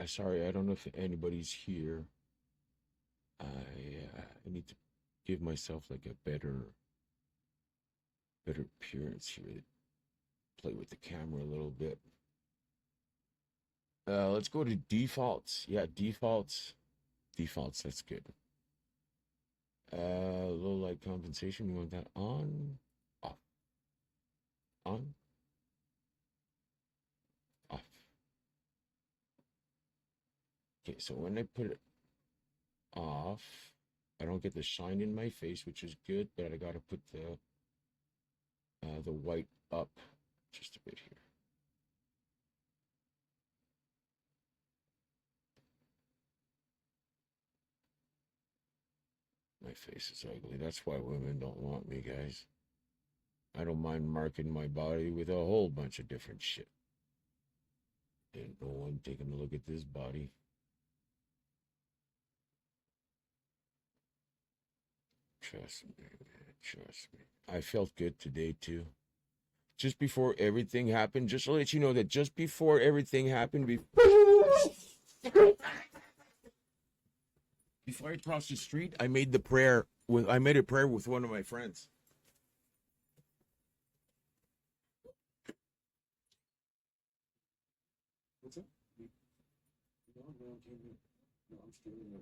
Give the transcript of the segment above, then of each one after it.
Sorry, I don't know if anybody's here. I need to give myself like a better appearance here. Play with the camera a little bit. Let's go to defaults. Yeah, defaults. Defaults, that's good. Low light compensation, we want that on, off, on, off. Okay, so when I put it off, I don't get the shine in my face, which is good, but I gotta put the white up just a bit here. My face is ugly. That's why women don't want me, guys. I don't mind marking my body with a whole bunch of different shit. Ain't no one taking a look at this body. Trust me, man. Trust me. I felt good today, too. Just before everything happened, just to let you know that just before everything happened, before I crossed the street, I made a prayer with one of my friends. What's up? No, no, I'm still in there.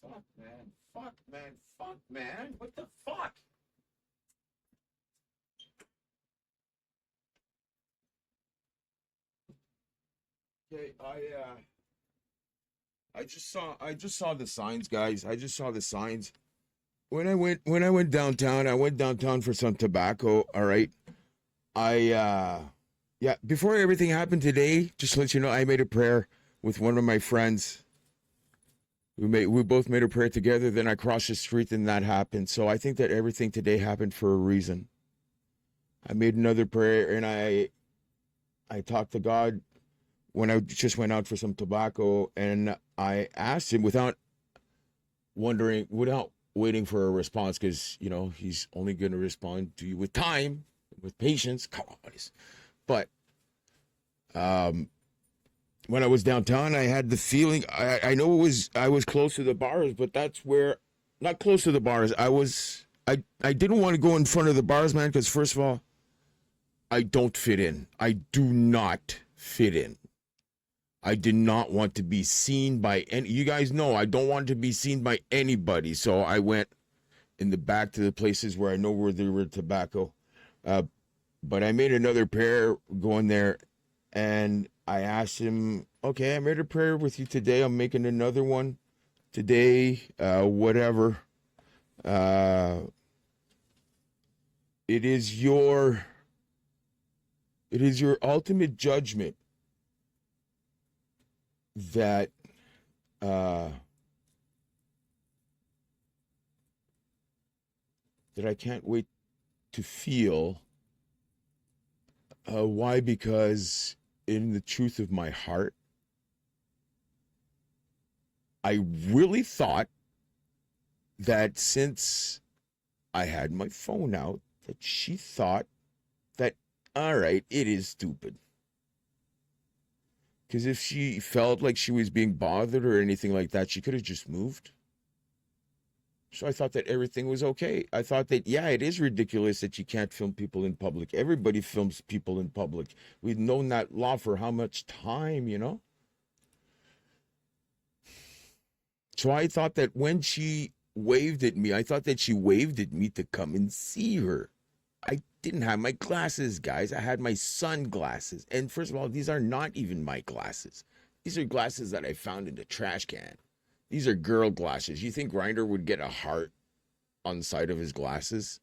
Fuck, man. Fuck, man. Fuck, man. What the fuck? Okay, I just saw the signs, guys. I just saw the signs. When I went downtown, I went downtown for some tobacco, all right? I yeah, before everything happened today, just to let you know, I made a prayer with one of my friends. We both made a prayer together, then I crossed the street and that happened. So I think that everything today happened for a reason. I made another prayer and I talked to God when I just went out for some tobacco and I asked him without waiting for a response, because he's only going to respond to you with time, with patience. Come on, buddies. But um, when I was downtown, I had the feeling. I know I was close to the bars, but that's where not close to the bars. I didn't want to go in front of the bars, man, because first of all, I don't fit in. I do not fit in. I did not want to be seen by any. You guys know I don't want to be seen by anybody. So I went in the back to the places where I know where there were tobacco. Uh, but I made another prayer going there, and I asked him, "Okay, I made a prayer with you today. I'm making another one today. Whatever. Uh, it is your ultimate judgment that." Uh, that I can't wait to feel. Why? Because in the truth of my heart, I really thought that since I had my phone out, that she thought that, all right, it is stupid. Because if she felt like she was being bothered or anything like that, she could have just moved. So I thought that everything was okay. I thought that, yeah, it is ridiculous that you can't film people in public. Everybody films people in public. We've known that law for how much time? So I thought that when she waved at me, I thought that she waved at me to come and see her. I didn't have my glasses, guys. I had my sunglasses. And first of all, these are not even my glasses. These are glasses that I found in the trash can. These are girl glasses. You think Grinder would get a heart on the side of his glasses?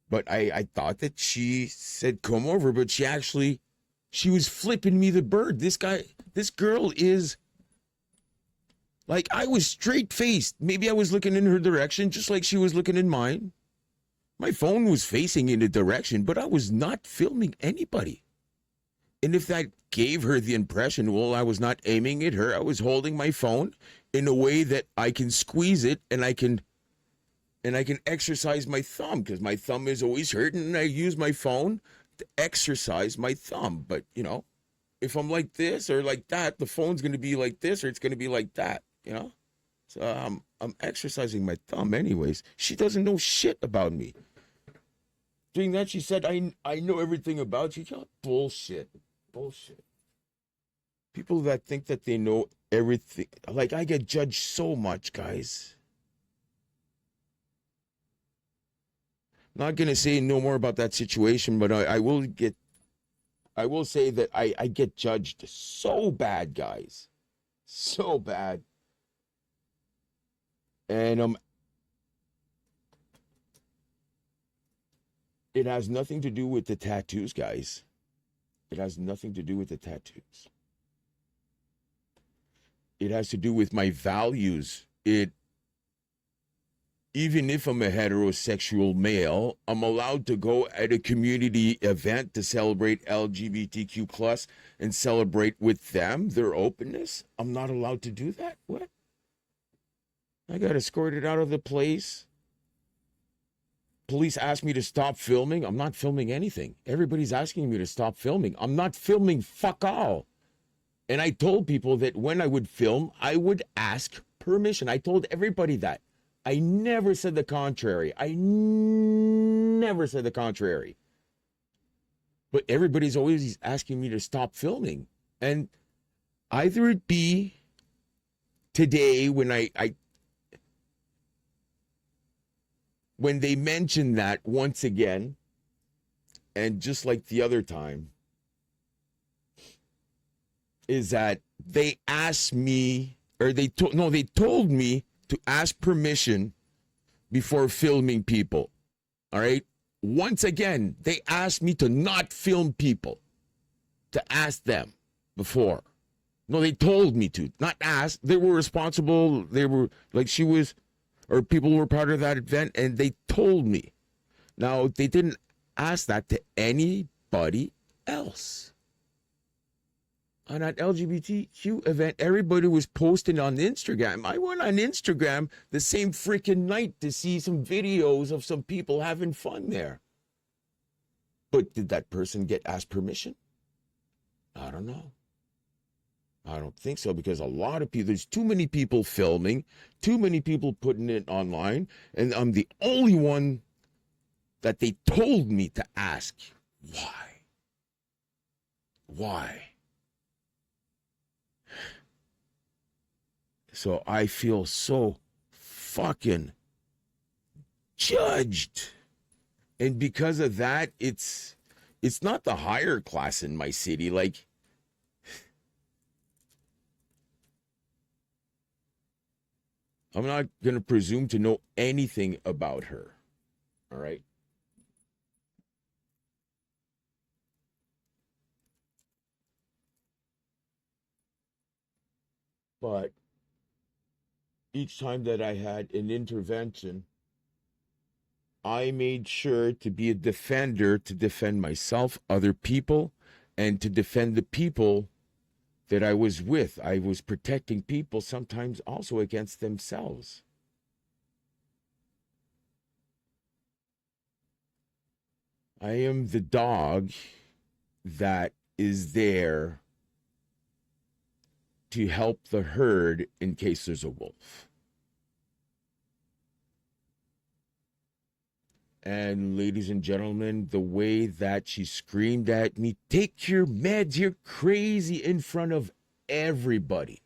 But I thought that she said, come over, but she was flipping me the bird. This girl is Like, I was straight faced. Maybe I was looking in her direction, just like she was looking in mine. My phone was facing in a direction, but I was not filming anybody. And if that gave her the impression, well, I was not aiming at her, I was holding my phone in a way that I can squeeze it and I can exercise my thumb, because my thumb is always hurting and I use my phone to exercise my thumb. But, you know, if I'm like this or like that, the phone's going to be like this or it's going to be like that, you know? So I'm exercising my thumb anyways. She doesn't know shit about me. Doing that, she said, I know everything about you. Bullshit. Bullshit. People that think that they know everything. Like, I get judged so much, guys. Not going to say no more about that situation, but I will say that I get judged so bad, guys. So bad. And it has nothing to do with the tattoos, guys. It has nothing to do with the tattoos. It has to do with my values. Even if I'm a heterosexual male, I'm allowed to go at a community event to celebrate LGBTQ plus and celebrate with them, their openness. I'm not allowed to do that? What? I got escorted out of the place. Police asked me to stop filming. I'm not filming anything. Everybody's asking me to stop filming. I'm not filming fuck all. And I told people that when I would film, I would ask permission. I told everybody that. I never said the contrary. I never said the contrary. But everybody's always asking me to stop filming. And either it be today when when they mention that once again, and just like the other time, is that they asked me, or they told me to ask permission before filming people. All right. Once again, they asked me to not film people, to ask them before. No, they told me to, not ask. They were responsible. They were like, she was, or people were part of that event, and they told me. Now, they didn't ask that to anybody else. On that LGBTQ event, everybody was posting on Instagram. I went on Instagram the same freaking night to see some videos of some people having fun there. But did that person get asked permission? I don't know. I don't think so, because a lot of people, there's too many people filming, too many people putting it online, and I'm the only one that they told me to ask. Why? Why? So I feel so fucking judged. And because of that, it's not the higher class in my city. Like, I'm not going to presume to know anything about her. All right? But each time that I had an intervention, I made sure to be a defender, to defend myself, other people, and to defend the people that I was with. I was protecting people sometimes also against themselves. I am the dog that is there to help the herd in case there's a wolf. And ladies and gentlemen, the way that she screamed at me, "Take your meds, you're crazy," in front of everybody.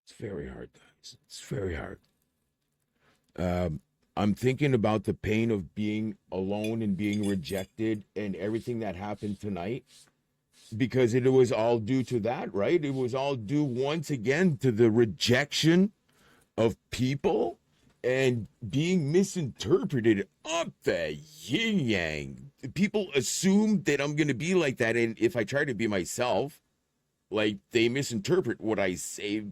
It's very hard, guys. It's very hard. I'm thinking about the pain of being alone and being rejected and everything that happened tonight because it was all due to that, right? It was all due once again to the rejection of people and being misinterpreted up the yin yang. People assume that I'm going to be like that. And if I try to be myself, like they misinterpret what I say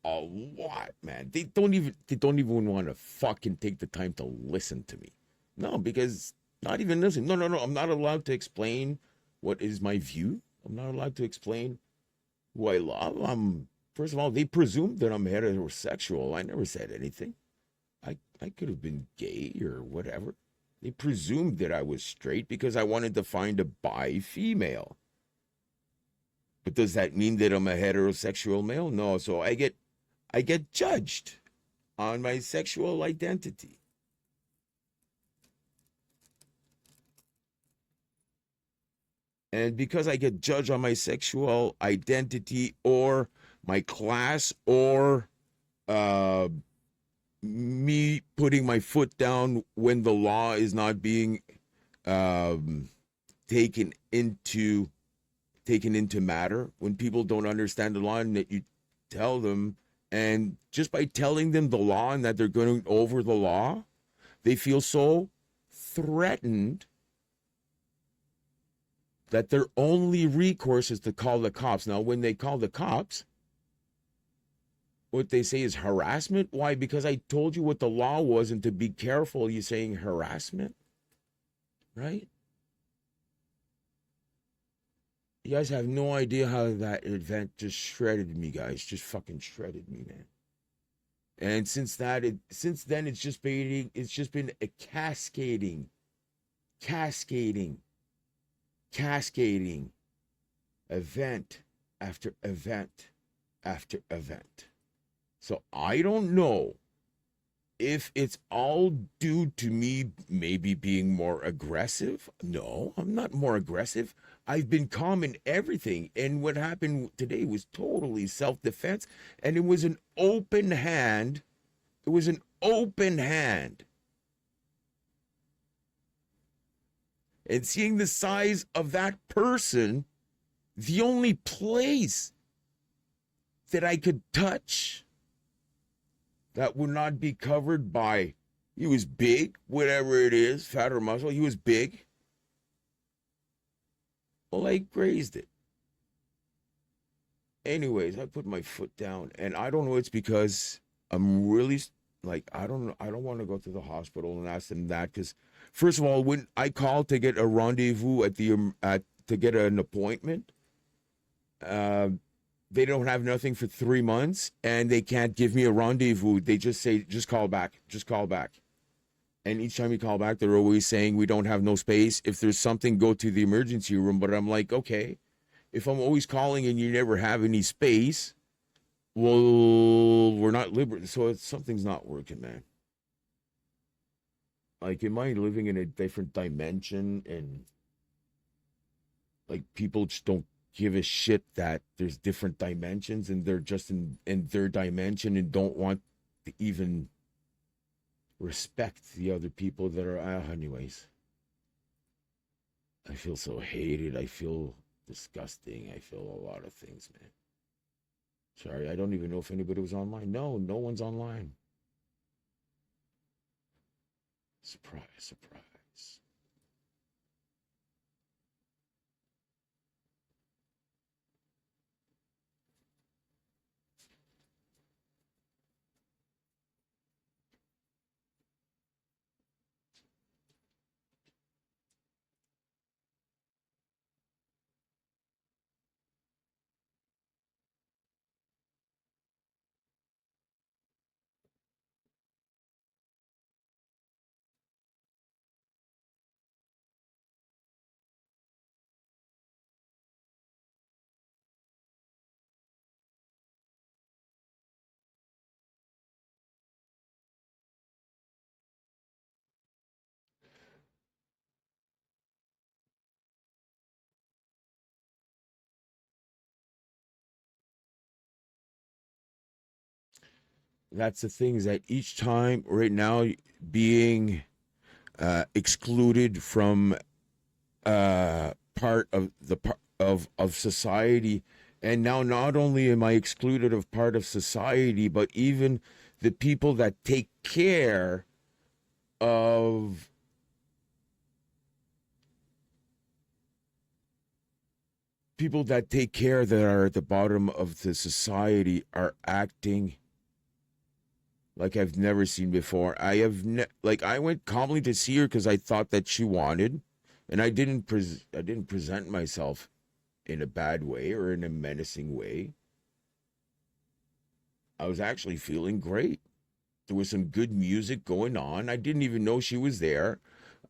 a lot, man. They don't even want to fucking take the time to listen to me. No, because not even listen. No, no, no. I'm not allowed to explain what is my view. I'm not allowed to explain who I love. First of all, they presume that I'm heterosexual. I never said anything. I could have been gay or whatever. They presumed that I was straight because I wanted to find a bi female. But does that mean that I'm a heterosexual male? No. So I get judged on my sexual identity. And because I get judged on my sexual identity or my class or uh, me putting my foot down when the law is not being um, taken into matter, when people don't understand the law and that you tell them, and just by telling them the law and that they're going over the law, they feel so threatened that their only recourse is to call the cops. Now, when they call the cops, what they say is harassment. Why? Because I told you what the law was, and to be careful, you're saying harassment, right? You guys have no idea how that event just shredded me, guys. Just fucking shredded me, man. And since then, it's just been a cascading, cascading event after event after event. So I don't know if it's all due to me maybe being more aggressive. No, I'm not more aggressive. I've been calm in everything. And what happened today was totally self defense. And it was an open hand. It was an open hand. And seeing the size of that person, the only place that I could touch that would not be covered by, he was big, whatever it is, fat or muscle, he was big. Well, I grazed it. Anyways, I put my foot down, and I don't know, it's because I'm really like, I don't want to go to the hospital and ask them that, because first of all, when I called to get a rendezvous to get an appointment, uh, they don't have nothing for 3 months, and they can't give me a rendezvous. They just say, just call back, just call back. And each time you call back, they're always saying, we don't have no space. If there's something, go to the emergency room. But I'm like, okay, if I'm always calling and you never have any space, well, we're not liberal. So something's not working, man. Like, am I living in a different dimension? And like, people just don't give a shit that there's different dimensions and they're just in their dimension and don't want to even respect the other people that are, anyways. I feel so hated. I feel disgusting. I feel a lot of things, man. Sorry, I don't even know if anybody was online. No, no one's online. Surprise, surprise. that's the thing, is that each time right now being excluded from part of the of society, and now not only am I excluded of part of society, but even the people that take care of people that take care that are at the bottom of the society are acting like I've never seen before. Like, I went calmly to see her because I thought that she wanted, and I didn't present myself in a bad way or in a menacing way. I was actually feeling great. There was some good music going on. I didn't even know she was there.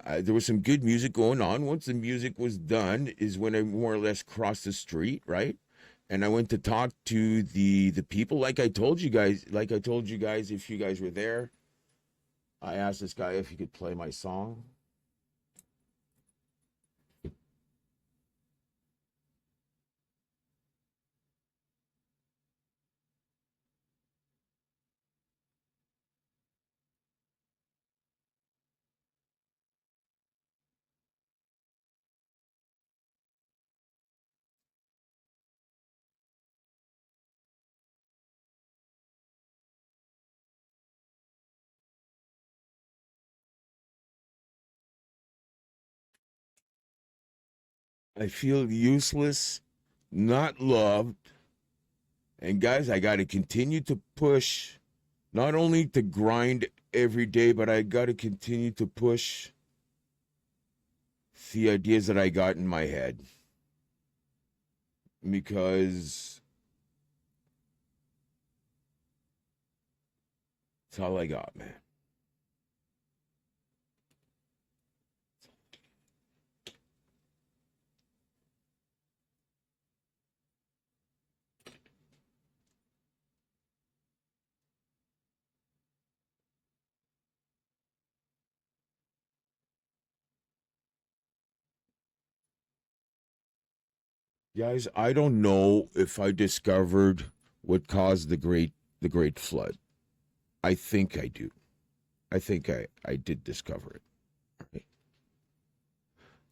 There was some good music going on. Once the music was done, is when I more or less crossed the street, right? And I went to talk to the people. Like I told you guys, if you guys were there, I asked this guy if he could play my song. I feel useless, not loved. And guys, I got to continue to push, not only to grind every day, but I got to continue to push the ideas that I got in my head. Because that's all I got, man. Guys, I don't know if I discovered what caused the great flood. I think I do. I think I did discover it. Right?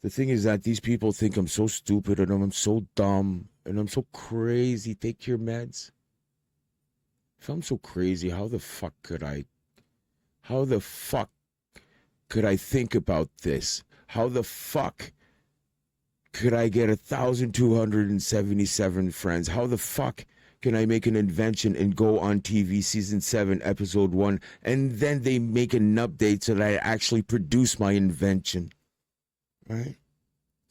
The thing is that these people think I'm so stupid and I'm so dumb and I'm so crazy. Take your meds. If I'm so crazy, how the fuck could I think about this? How the fuck could I get 1,277 friends? How the fuck can I make an invention and go on TV season 7, episode 1, and then they make an update so that I actually produce my invention? Right?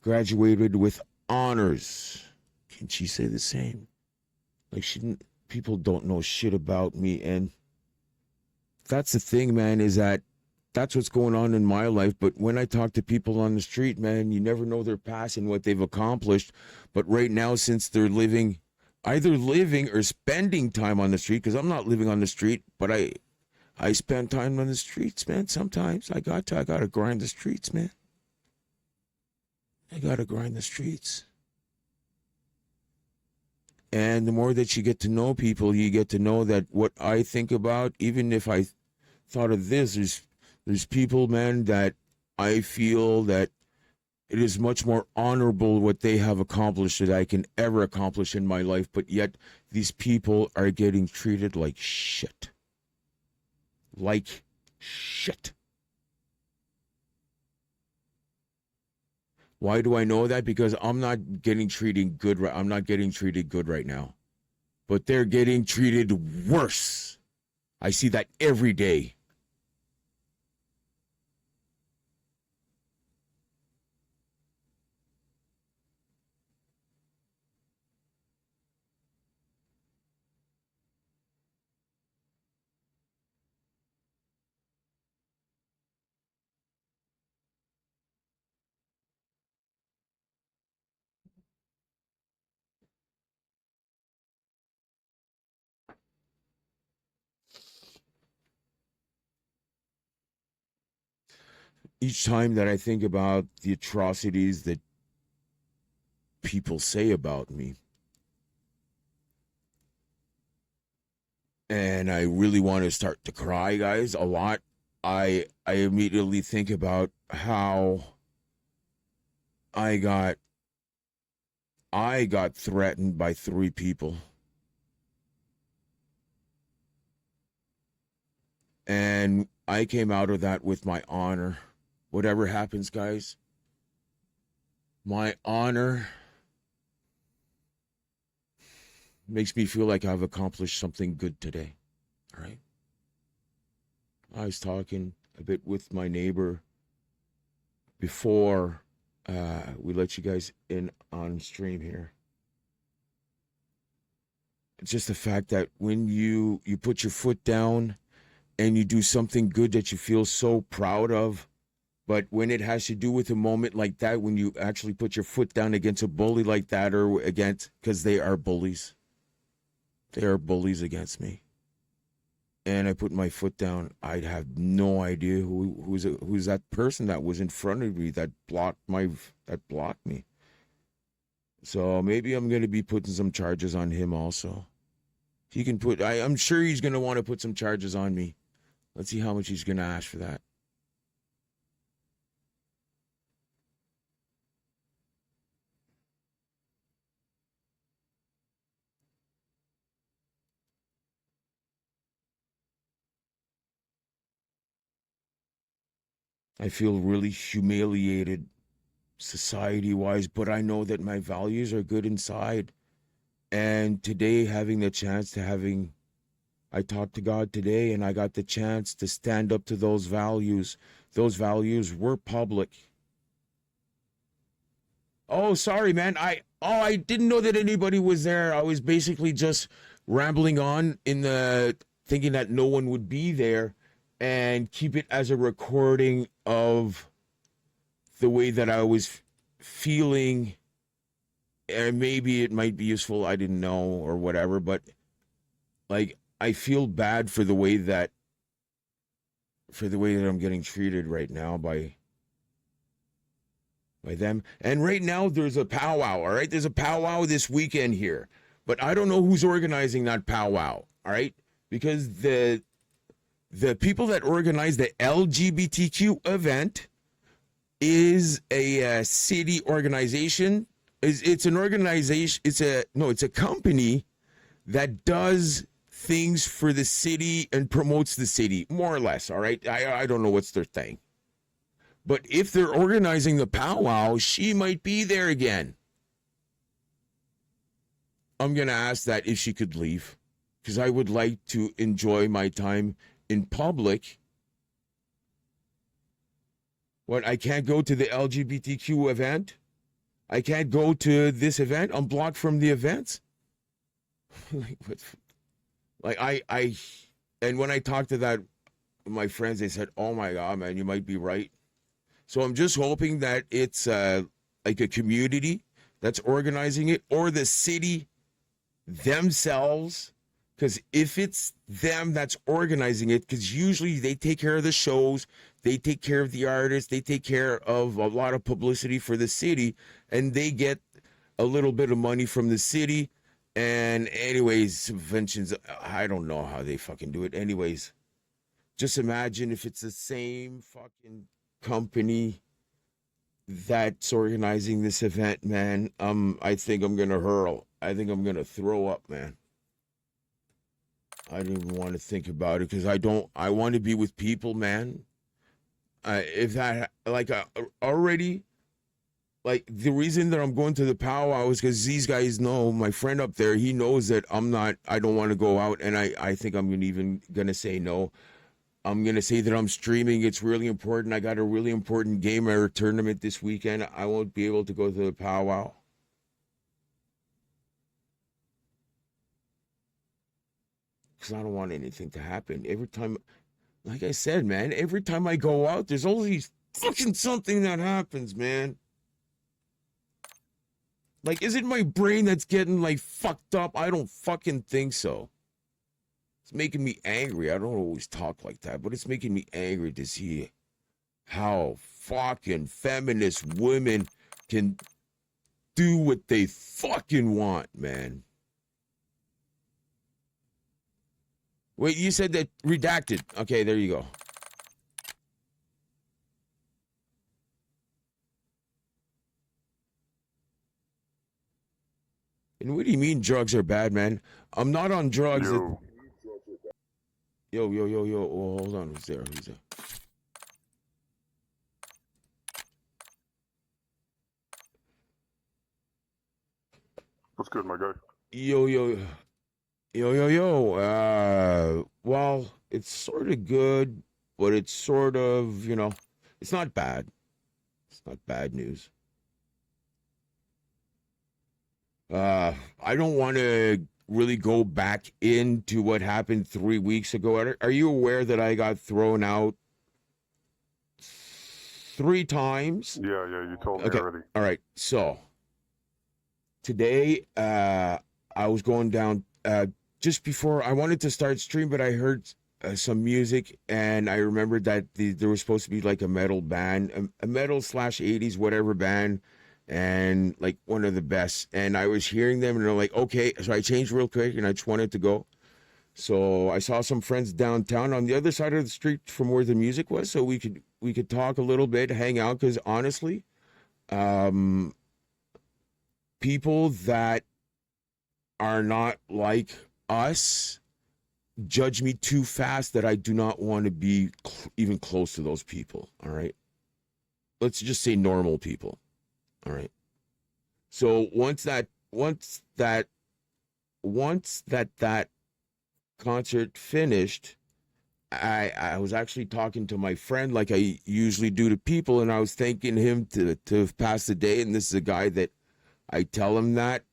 Graduated with honors. Can she say the same? Like, people don't know shit about me, and that's the thing, man, is that that's what's going on in my life. But when I talk to people on the street, man, you never know their past and what they've accomplished. But right now, since they're either living or spending time on the street, because I'm not living on the street, but I spend time on the streets, man. Sometimes I gotta grind the streets, man. I gotta grind the streets. And the more that you get to know people, you get to know that what I think about, even if I thought of this, there's people, man, that I feel that it is much more honorable what they have accomplished that I can ever accomplish in my life, but yet these people are getting treated like shit. Like shit. Why do I know that? Because I'm not getting treated good. I'm not getting treated good right now. But they're getting treated worse. I see that every day. Each time that I think about the atrocities that people say about me, and I really want to start to cry, guys, a lot. I immediately think about how I got threatened by 3 people. And I came out of that with my honor. Whatever happens, guys, my honor makes me feel like I've accomplished something good today. All right. I was talking a bit with my neighbor before we let you guys in on stream here. It's just the fact that when you put your foot down and you do something good that you feel so proud of, but when it has to do with a moment like that, when you actually put your foot down against a bully like that, or against, because they are bullies. They are bullies against me. And I put my foot down, I'd have no idea who's that person that was in front of me that blocked me. So maybe I'm going to be putting some charges on him also. I'm sure he's going to want to put some charges on me. Let's see how much he's going to ask for that. I feel really humiliated society-wise, but I know that my values are good inside. And today, having the chance to I talked to God today, and I got the chance to stand up to those values. Those values were public. Oh, sorry, man. I didn't know that anybody was there. I was basically just rambling on thinking that no one would be there, and keep it as a recording of the way that I was feeling. And maybe it might be useful. I didn't know, or whatever, but like, I feel bad for the way that I'm getting treated right now by them. And right now there's a powwow, all right? There's a powwow this weekend here. But I don't know who's organizing that powwow, all right? Because the people that organize the LGBTQ event is a city organization. It's an organization. It's a company that does things for the city and promotes the city, more or less, all right? I don't know what's their thing. But if they're organizing the powwow, she might be there again. I'm going to ask that if she could leave, because I would like to enjoy my time in public. What, I can't go to the LGBTQ event? I can't go to this event? I'm blocked from the events? Like, what? Like, and when I talked to my friends, they said, oh my God, man, you might be right. So I'm just hoping that it's like a community that's organizing it, or the city themselves. Because if it's them that's organizing it, because usually they take care of the shows, they take care of the artists, they take care of a lot of publicity for the city, and they get a little bit of money from the city. And anyways, subventions, I don't know how they fucking do it. Anyways, just imagine if it's the same fucking company that's organizing this event, man. I think I'm gonna hurl. I think I'm gonna throw up, man. I don't even want to think about it, because I want to be with people, man. If that, like, already, like, the reason that I'm going to the powwow is because these guys know, my friend up there, he knows that I don't want to go out, and I think I'm even gonna say no. I'm going to say that I'm streaming. It's really important. I got a really important game or tournament this weekend. I won't be able to go to the powwow. Because I don't want anything to happen. Every time, like I said, man, every time I go out, there's always fucking something that happens, man. Like, is it my brain that's getting, like, fucked up? I don't fucking think so. It's making me angry. I don't always talk like that, but it's making me angry to see how fucking feminist women can do what they fucking want, man. Wait, you said that redacted. Okay, there you go. And what do you mean drugs are bad, man? I'm not on drugs. Yo, Yo. Oh, hold on. Who's there? Who's there? what's good, my guy? Yo. Well, it's sort of good, but it's sort of, it's not bad. It's not bad news. I don't want to really go back into what happened 3 weeks ago. Are you aware that I got thrown out 3 times? Yeah, you told me Okay. already. All right. So today, I was going down just before I wanted to start stream, but I heard some music and I remembered that there was supposed to be like a metal band, a metal slash 80s whatever band, and like one of the best. And I was hearing them and they're like, okay. So I changed real quick and I just wanted to go. So I saw some friends downtown on the other side of the street from where the music was, so we could talk a little bit, hang out. Because honestly, people that are not like us judge me too fast that I do not want to be even close to those people. All right. Let's just say normal people. All right. So once that concert finished, I was actually talking to my friend like I usually do to people, and I was thanking him to pass the day. And this is a guy that I tell him that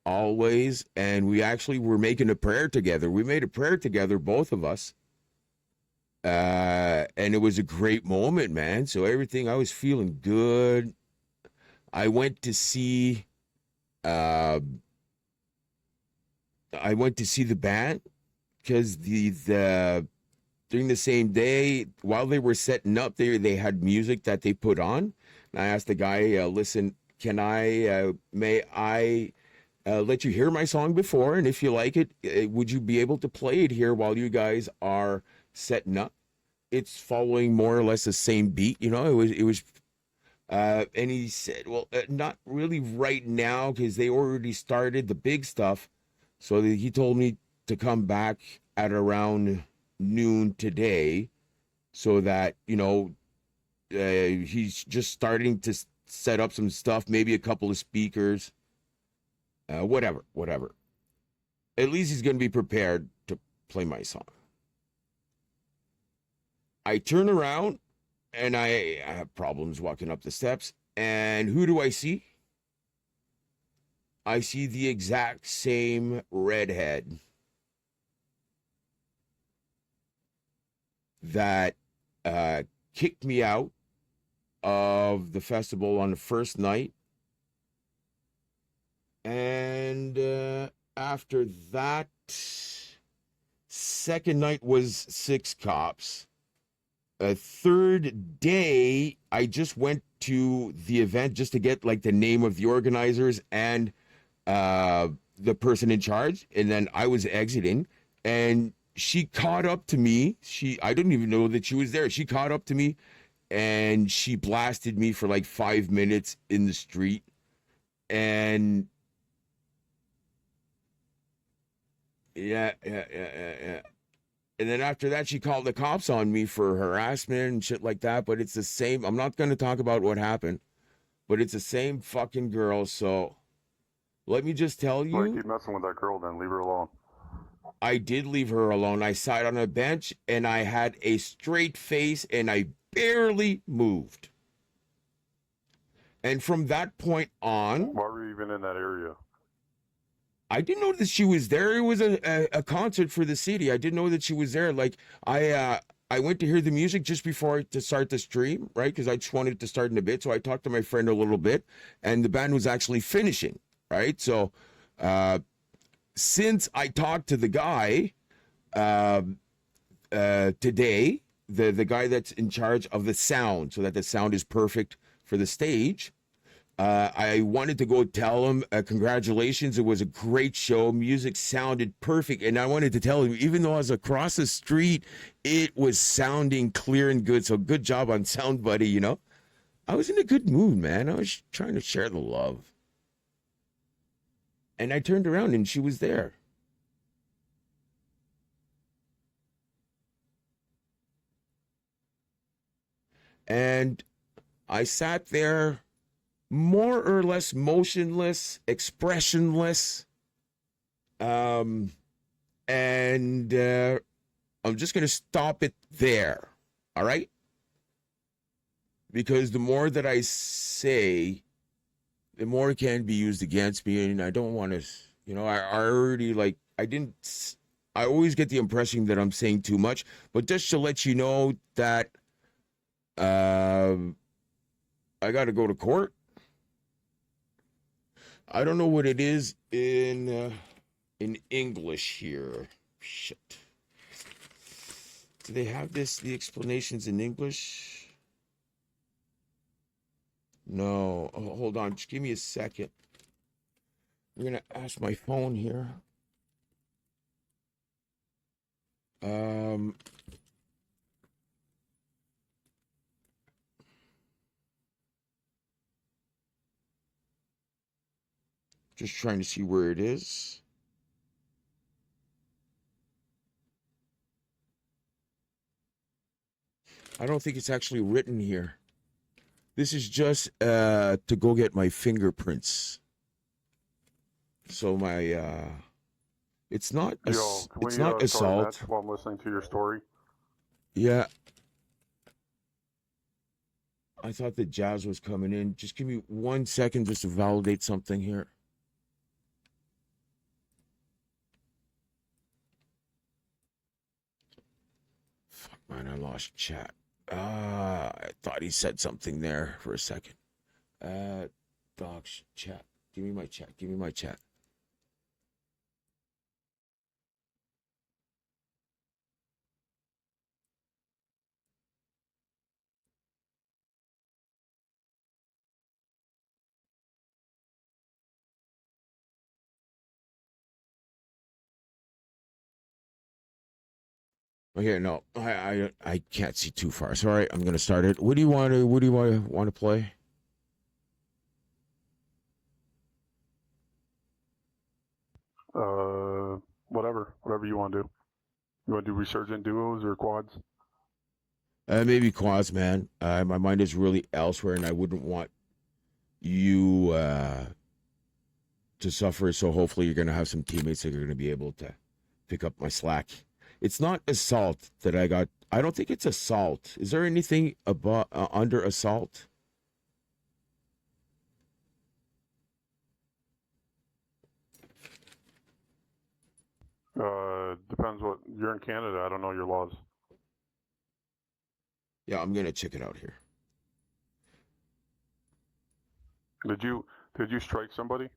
always, and we actually were making a prayer together. We made a prayer together, both of us, and it was a great moment, man. So everything, I was feeling good. I went to see the band because the during the same day while they were setting up, they had music that they put on. And I asked the guy, listen, may I let you hear my song before, and if you like it, would you be able to play it here while you guys are setting up? It's following more or less the same beat, it was and he said, well, not really right now because they already started the big stuff. So he told me to come back at around noon today, so that, he's just starting to set up some stuff, maybe a couple of speakers, whatever. At least he's going to be prepared to play my song. I turn around and I have problems walking up the steps. And who do I see? I see the exact same redhead that kicked me out of the festival on the first night. And after that, second night was 6 cops. A third day, I just went to the event just to get like the name of the organizers and the person in charge, and then I was exiting, and she caught up to me. I didn't even know that she was there. She caught up to me, and she blasted me for like 5 minutes in the street, and yeah. And then after that, she called the cops on me for harassment and shit like that. But it's the same. I'm not going to talk about what happened, but it's the same fucking girl. So let me just tell you. Well, keep messing with that girl, then leave her alone. I did leave her alone. I sat on a bench and I had a straight face and I barely moved. And from that point on, Why were you even in that area? I didn't know that she was there. It was a concert for the city. I didn't know that she was there. Like I went to hear the music just before to start the stream, right? Because I just wanted to start in a bit. So I talked to my friend a little bit, and the band was actually finishing, right? So since I talked to the guy today, the guy that's in charge of the sound, so that the sound is perfect for the stage, I wanted to go tell him congratulations. It was a great show. Music sounded perfect. And I wanted to tell him, even though I was across the street, it was sounding clear and good. So good job on sound, buddy, you know? I was in a good mood, man. I was trying to share the love. And I turned around and she was there. And I sat there more or less motionless, expressionless. And I'm just going to stop it there. All right? Because the more that I say, the more it can be used against me. And I don't want to, you know, I already I always get the impression that I'm saying too much. But just to let you know that I got to go to court. I don't know what it is in English here. Shit. Do they have the explanations in English? No. Oh, hold on. Just give me a second. I'm going to ask my phone here. Just trying to see where it is. I don't think it's actually written here. This is just to go get my fingerprints. So my it's not it's not assault. While I'm listening to your story. Yeah. I thought the Jazz was coming in. Just give me 1 second just to validate something here. Fuck, man, I lost chat. I thought he said something there for a second. Docs, chat. Give me my chat. Give me my chat. Okay, no, I can't see too far. Sorry, I'm gonna start it. What do you want to play? Whatever you want to do. You want to do resurgent duos or quads? Maybe quads, man. My mind is really elsewhere, and I wouldn't want you to suffer. So hopefully, you're gonna have some teammates that are gonna be able to pick up my slack. It's not assault that I got. I don't think it's assault. Is there anything about under assault? Depends what you're in Canada. I don't know your laws. Yeah, I'm gonna check it out here. Did you strike somebody?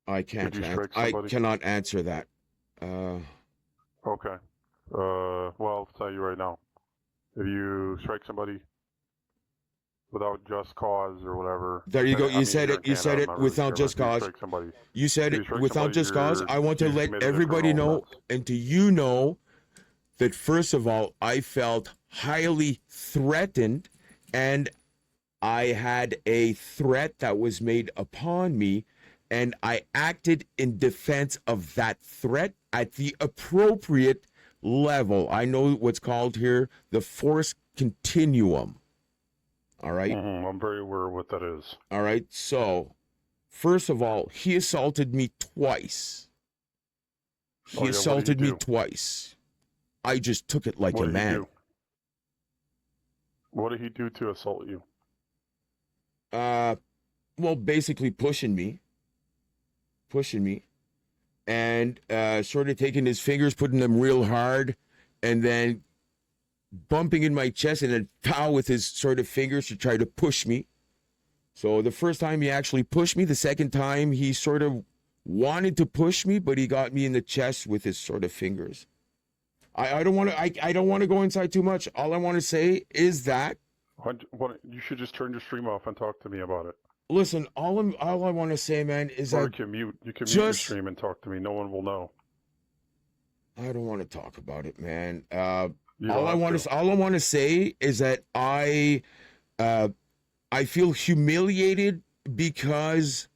I can't. I cannot answer that. Okay. Well, I'll tell you right now. If you strike somebody without just cause or whatever. There you go. You said it. You said it without just cause. You said it without just cause. I want to let everybody know, and to you know, that first of all, I felt highly threatened, and I had a threat that was made upon me, and I acted in defense of that threat at the appropriate level. I know what's called here the force continuum. All right. I'm very aware of what that is. All right. So, first of all, he assaulted me twice. He assaulted me twice. I just took it like a man. What did he do to assault you? Well, basically pushing me, and sort of taking his fingers, putting them real hard, and then bumping in my chest and then pow with his sort of fingers to try to push me. So the first time he actually pushed me, the second time he sort of wanted to push me, but he got me in the chest with his sort of fingers. I don't want to. I don't want to go inside too much. All I want to say is that. You should just turn your stream off and talk to me about it. Listen, all I want to say, man, is or that you can mute your stream and talk to me. No one will know. I don't want to talk about it, man. You all don't I have want to. all I want to say is that I feel humiliated because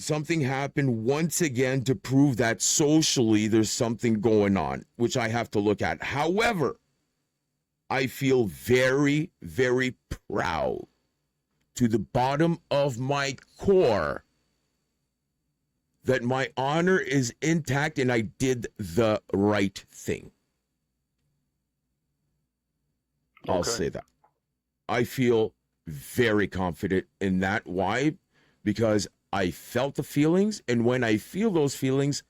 something happened once again to prove that socially there's something going on, which I have to look at. However, I feel very, very proud to the bottom of my core that my honor is intact and I did the right thing. I'll say that. I feel very confident in that. Why? Because I felt the feelings, and when I feel those feelings,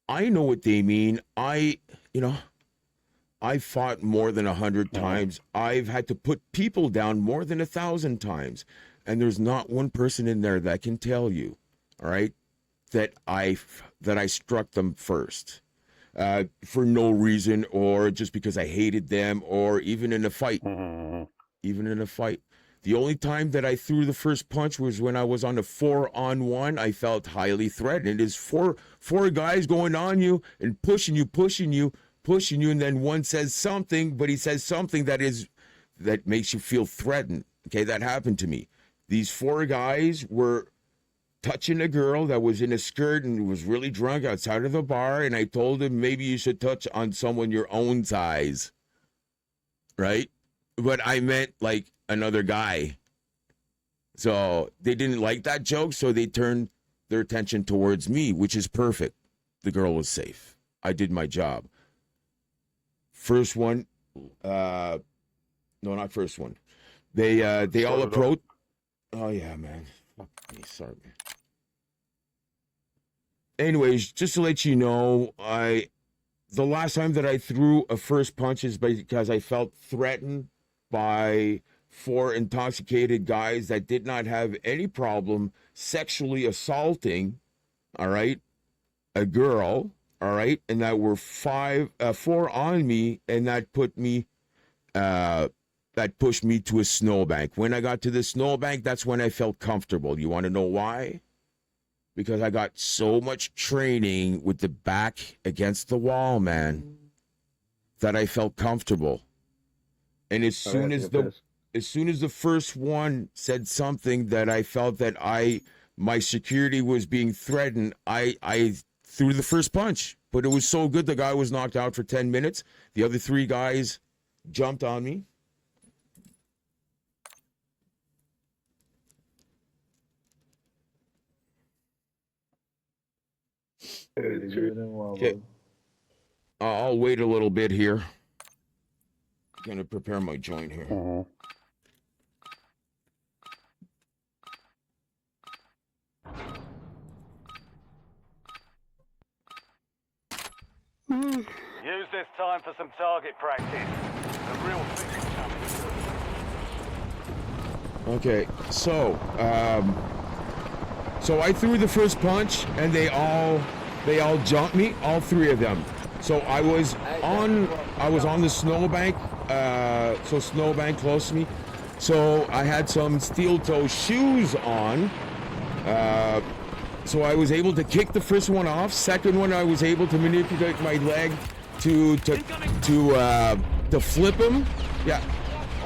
I know what they mean. I fought more than 100 times. I've had to put people down more than 1,000 times. And there's not one person in there that can tell you, all right, that I struck them first for no reason, or just because I hated them, or even in a fight. Even in a fight. The only time that I threw the first punch was when I was on a 4-on-1. I felt highly threatened. It's four guys going on you and pushing you, and then one says something, but he says something that makes you feel threatened. Okay, that happened to me. These 4 guys were touching a girl that was in a skirt and was really drunk outside of the bar, and I told him maybe you should touch on someone your own size, right? But I meant like another guy. So they didn't like that joke, so they turned their attention towards me, which is perfect. The girl was safe. I did my job. First one, no, not first one. They all approached. Oh yeah, man. Fuck me, sorry. Anyways, just to let you know, the last time that I threw a first punch is because I felt threatened by 4 intoxicated guys that did not have any problem sexually assaulting, all right, a girl, all right, and that were 4 on me, and that pushed me to a snowbank. When I got to the snowbank, that's when I felt comfortable. You want to know why? Because I got so much training with the back against the wall, man, that I felt comfortable. And as soon as the first one said something that I felt that my security was being threatened, I threw the first punch. But it was so good, the guy was knocked out for 10 minutes. The other 3 guys jumped on me. Okay. I'll wait a little bit here. Gonna prepare my joint here. Use this time for some target practice. The real thing is coming. Okay, so I threw the first punch, and they all jumped me, all 3 of them. So I was on the snowbank, snowbank close to me. So I had some steel toe shoes on. So I was able to kick the first one off. Second one, I was able to manipulate my leg to flip him. Yeah,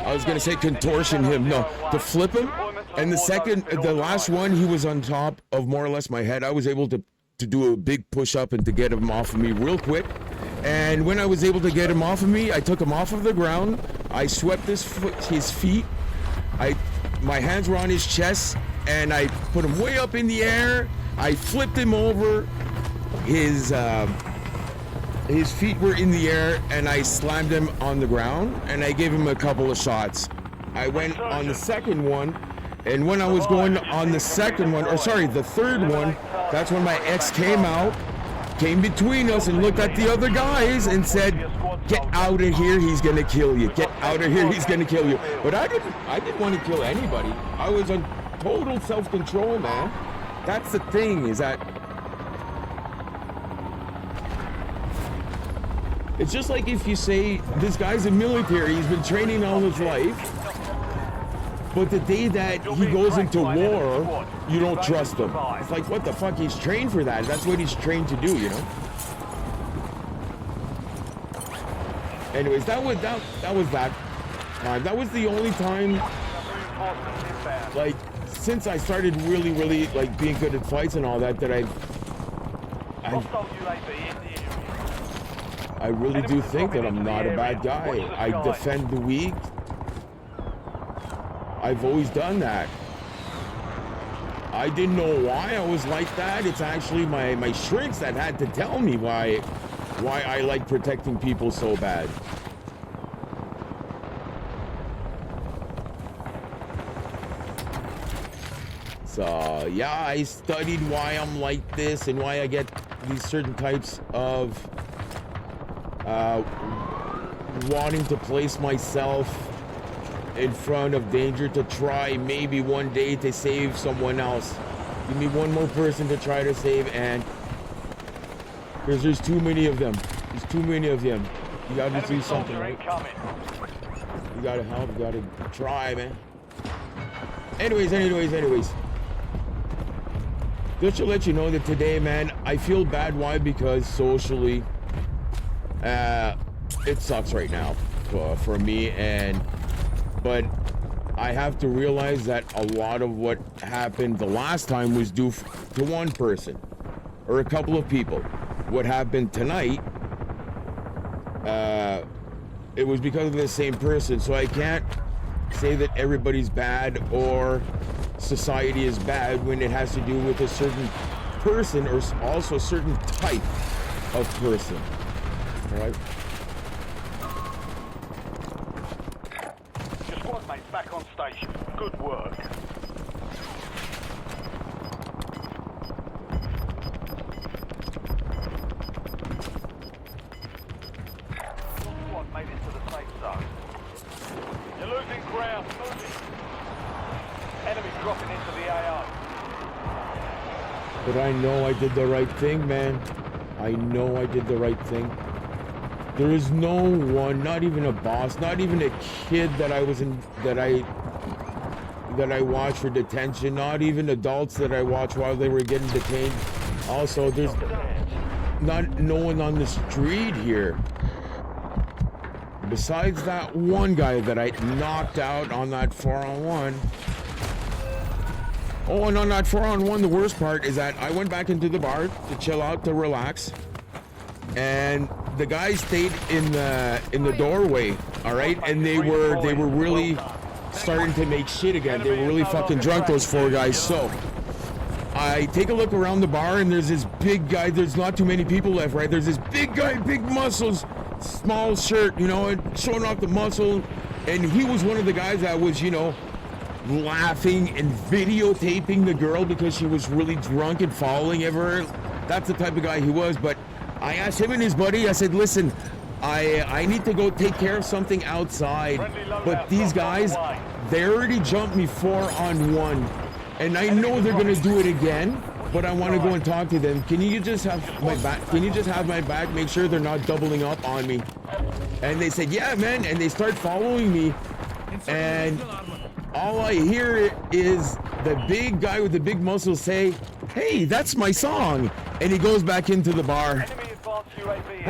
I was gonna say contortion him. No, to flip him. And the last one, he was on top of more or less my head. I was able to do a big push up and to get him off of me real quick. And when I was able to get him off of me, I took him off of the ground. I swept his feet. My hands were on his chest, and I put him way up in the air. I flipped him over. His feet were in the air, and I slammed him on the ground, and I gave him a couple of shots. I went on the second one, and when I was going on the the third one, that's when my ex came between us and looked at the other guys and said, "Get out of here, he's gonna kill you. Get out of here, he's gonna kill you." But I didn't want to kill anybody. I was on total self-control, man. That's the thing, is that It's just like if you say, this guy's a military, he's been training all his life, but the day that he goes into war, you don't trust him. It's like, what the fuck? He's trained for that. That's what he's trained to do, you know? Anyways, that was that time. That was the only time, like, since I started really, like, being good at fights and all that, that I really do think that I'm not a bad guy. I defend the weak. I've always done that. I didn't know why I was like that. It's actually my shrinks that had to tell me why I like protecting people so bad. So yeah, I studied why I'm like this and why I get these certain types of wanting to place myself in front of danger to try maybe one day to save someone else. Give me one more person to try to save, and because there's too many of them. There's too many of them. You gotta do something, right? You gotta help, you gotta try, man. Anyways. Just to let you know that today, man, I feel bad. Why? Because socially, it sucks right now for me, but I have to realize that a lot of what happened the last time was due to one person or a couple of people. What happened tonight, it was because of the same person. So I can't say that everybody's bad or society is bad when it has to do with a certain person or also a certain type of person. All right. Your squad mate's back on station. Good work. Your squad made it to the safe zone. You're losing ground. Moving. Enemy dropping into the AO. But I know I did the right thing, man. I know I did the right thing. There is no one, not even a boss, not even a kid that I watched for detention, not even adults that I watched while they were getting detained. Also, there's no one on the street here. Besides that one guy that I knocked out on that 4-on-1. Oh, and on that 4-on-1, the worst part is that I went back into the bar to chill out, to relax, and the guys stayed in the doorway, all right, and they were really starting to make shit again. They were really fucking drunk, those four guys. So I take a look around the bar, and there's this big guy. There's not too many people left, right? There's this big guy, big muscles, small shirt, you know, and showing off the muscle, and he was one of the guys that was, you know, laughing and videotaping the girl because she was really drunk and following her. That's the type of guy he was. But I asked him and his buddy, I said, listen, I need to go take care of something outside, but these guys, they already jumped me 4-on-1, and I know they're gonna do it again, but I want to go and talk to them. Can you just have my back? Can you just have my back? Make sure they're not doubling up on me. And they said, yeah, man. And they start following me, and all I hear is the big guy with the big muscles say, hey, that's my song. And he goes back into the bar. Enemy advanced UAV.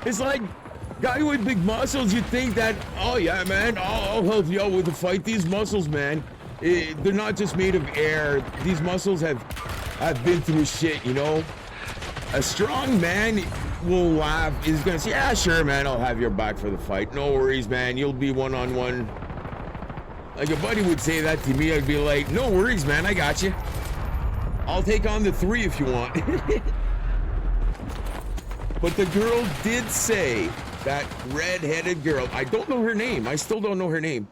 It's like, guy with big muscles, you think that, oh yeah, man, I'll help you out with the fight. These muscles, man, they're not just made of air. These muscles have been through shit, you know? A strong man will laugh. He's gonna say, yeah, sure, man, I'll have your back for the fight. No worries, man, you'll be 1-on-1. Like a buddy would say that to me, I'd be like, no worries, man, I got you. I'll take on the 3 if you want. But the girl did say, that red-headed girl, I don't know her name. I still don't know her name.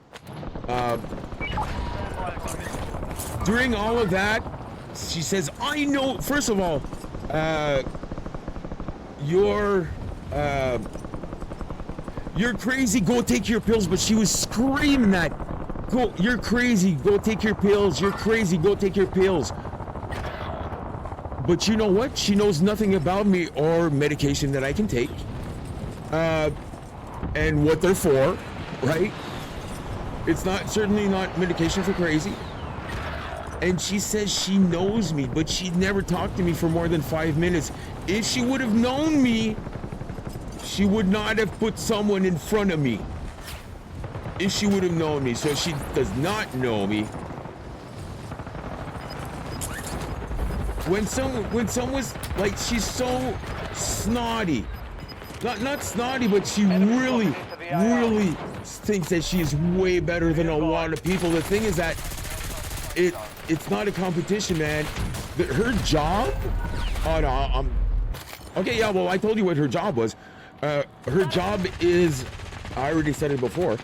During all of that, she says, I know, first of all, you're crazy, go take your pills. But she was screaming that, you're crazy, go take your pills. You're crazy, go take your pills. But you know what? She knows nothing about me or medication that I can take. And what they're for, right? It's certainly not medication for crazy. And she says she knows me, but she never talked to me for more than 5 minutes. If she would have known me, she would not have put someone in front of me. If she would have known me. So she does not know me. When someone's like, she's so snotty. Not snotty, but she really thinks that she is way better than a lot of people. The thing is that it's not a competition, man. Her job? Oh no, okay, yeah, well, I told you what her job was. Her job is, I already said it before,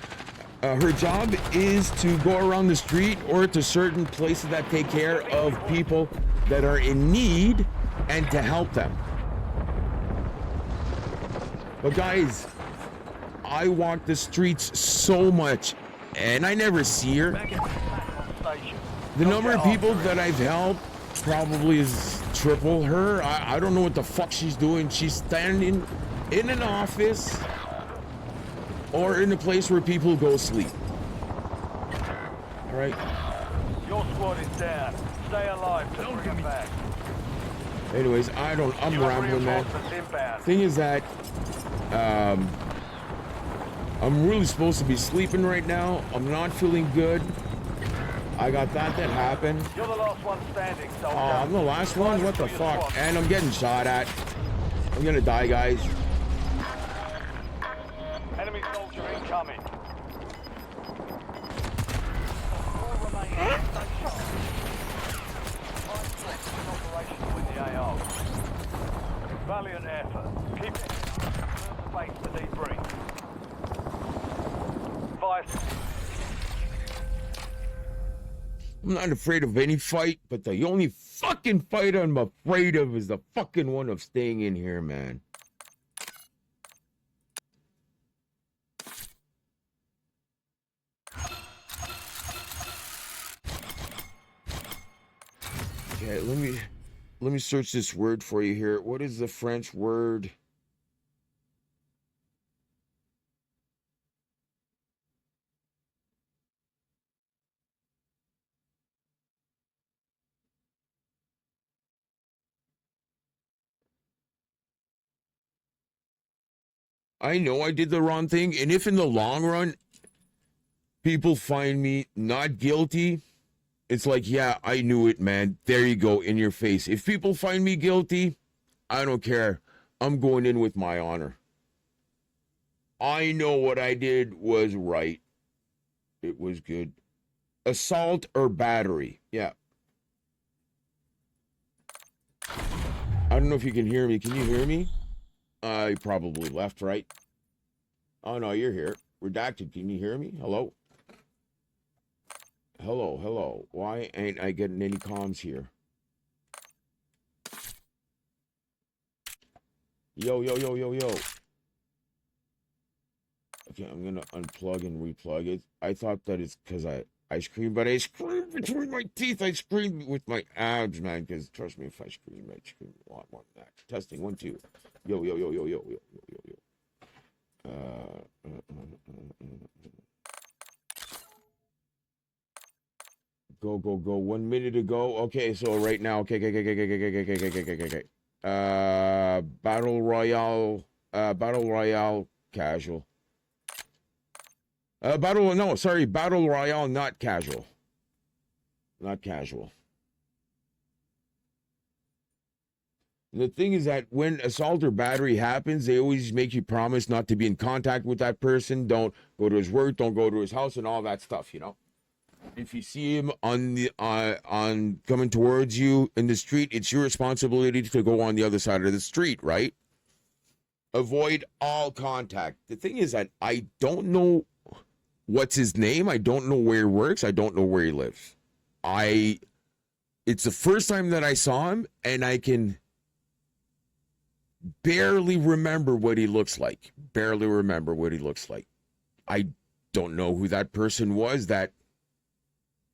her job is to go around the street or to certain places that take care of people that are in need and to help them. But guys, I walk the streets so much and I never see her. The number of people that I've helped probably is triple her. I don't know what the fuck she's doing. She's standing in an office or in a place where people go sleep. All right. Your squad is down. Stay alive to bring them back. Anyways, I'm rambling, man. Thing is that I'm really supposed to be sleeping right now. I'm not feeling good. I got that happened. You're the last one standing, soldier. Oh, I'm the last one? What the fuck? And I'm getting shot at. I'm gonna die, guys. Enemy soldier incoming. Operational with the AR. Valiant effort. Keep it. Turn the base to debrief. I'm not afraid of any fight, but the only fucking fight I'm afraid of is the fucking one of staying in here, man. Okay, let me search this word for you here. What is the French word? I know I did the wrong thing, and if in the long run people find me not guilty, it's like, yeah, I knew it, man. There you go, in your face. If people find me guilty, I don't care. I'm going in with my honor. I know what I did was right. It was good. Assault or battery. Yeah. I don't know if you can hear me. Can you hear me? I probably left, right? Oh, no, you're here. Redacted. Can you hear me? Hello? Hello. Why ain't I getting any comms here? Yo. Okay, I'm gonna unplug and replug it. I thought that it's because I screamed, but I screamed between my teeth. I screamed with my abs, man, because trust me, if I scream, I'd scream a lot more than that. Testing, 1, 2. Yo. Go. 1 minute ago. Okay, so right now, okay. Battle Royale casual. Battle Royale, not casual. Not casual. The thing is that when assault or battery happens, they always make you promise not to be in contact with that person. Don't go to his work, don't go to his house, and all that stuff, you know? If you see him on coming towards you in the street, it's your responsibility to go on the other side of the street, right? Avoid all contact. The thing is that I don't know what's his name. I don't know where he works. I don't know where he lives. It's the first time that I saw him, and I can barely remember what he looks like. I don't know who that person was that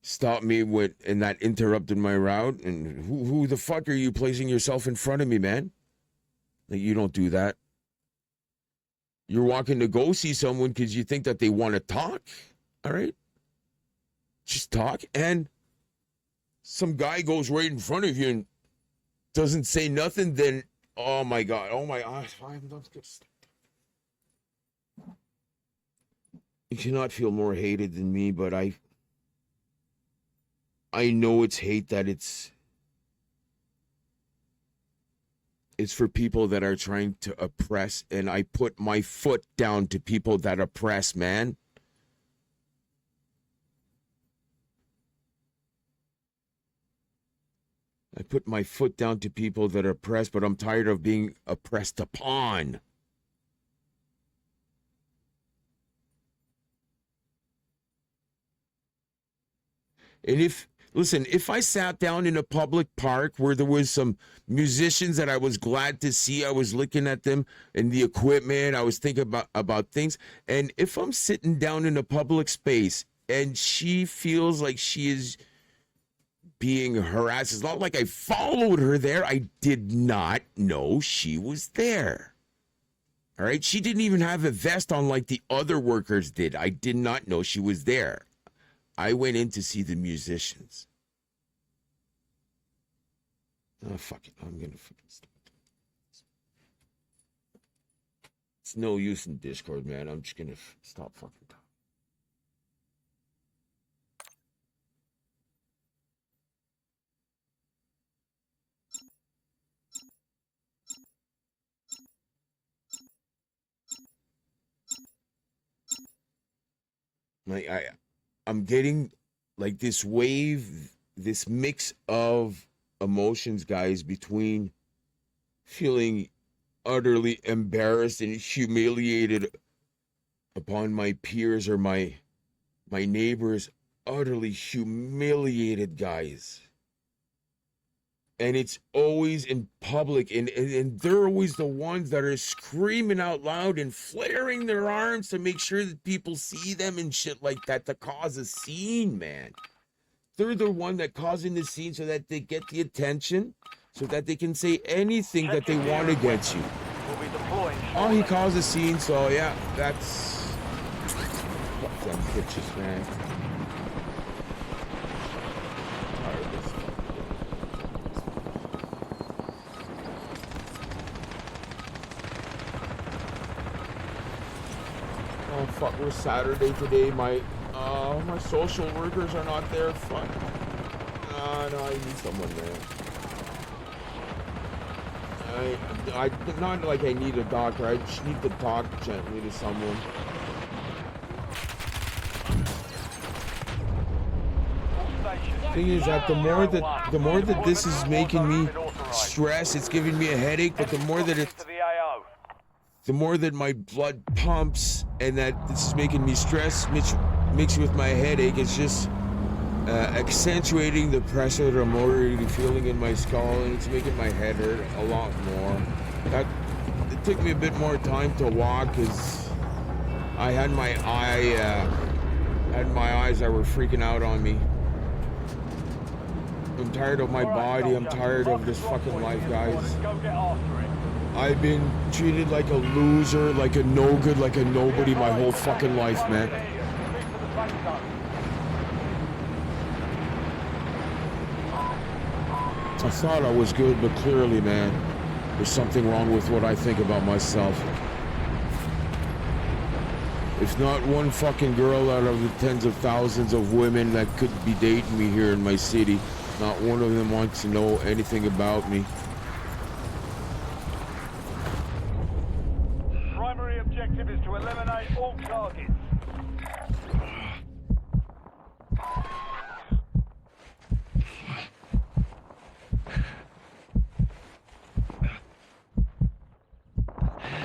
stopped me and that interrupted my route. And who the fuck are you placing yourself in front of me, man? Like, you don't do that. You're walking to go see someone because you think that they want to talk. All right? Just talk. And some guy goes right in front of you and doesn't say nothing, then, oh my God. Oh my God. I'm not good. You cannot feel more hated than me, but I know it's hate, that it's for people that are trying to oppress, and I put my foot down to people that oppress, man. I put my foot down to people that oppress, but I'm tired of being oppressed upon. And if I sat down in a public park where there was some musicians that I was glad to see, I was looking at them and the equipment, I was thinking about things. And if I'm sitting down in a public space and she feels like she is being harassed, it's not like I followed her there. I did not know she was there. All right. She didn't even have a vest on like the other workers did. I did not know she was there. I went in to see the musicians. Oh, fuck it. I'm going to fucking stop. It's no use in Discord, man. I'm just going to stop fucking talking. Like, I'm getting like this wave, this mix of emotions, guys, between feeling utterly embarrassed and humiliated upon my peers or my neighbors, utterly humiliated, guys. And it's always in public, and they're always the ones that are screaming out loud and flaring their arms to make sure that people see them and shit like that, to cause a scene, man. They're the one that causing the scene so that they get the attention, so that they can say anything that they want against you. Oh, he caused a scene, so yeah, that's... Fuck them bitches, man. Oh fuck, we're Saturday today. My social workers are not there. Fuck. No, I need someone there. I not like I need a doctor. I just need to talk gently to someone. Thing is that the more that this is making me stress, it's giving me a headache. But the more that my blood pumps and that this is making me stress, mixed with my headache, it's just accentuating the pressure that I'm already feeling in my skull, and it's making my head hurt a lot more. It took me a bit more time to walk because I had my eyes that were freaking out on me. I'm tired of my body. I'm tired of this fucking life, guys. I've been treated like a loser, like a no good, like a nobody my whole fucking life, man. I thought I was good, but clearly, man, there's something wrong with what I think about myself. If not one fucking girl out of the tens of thousands of women that could be dating me here in my city, not one of them wants to know anything about me. Primary objective is to eliminate all targets.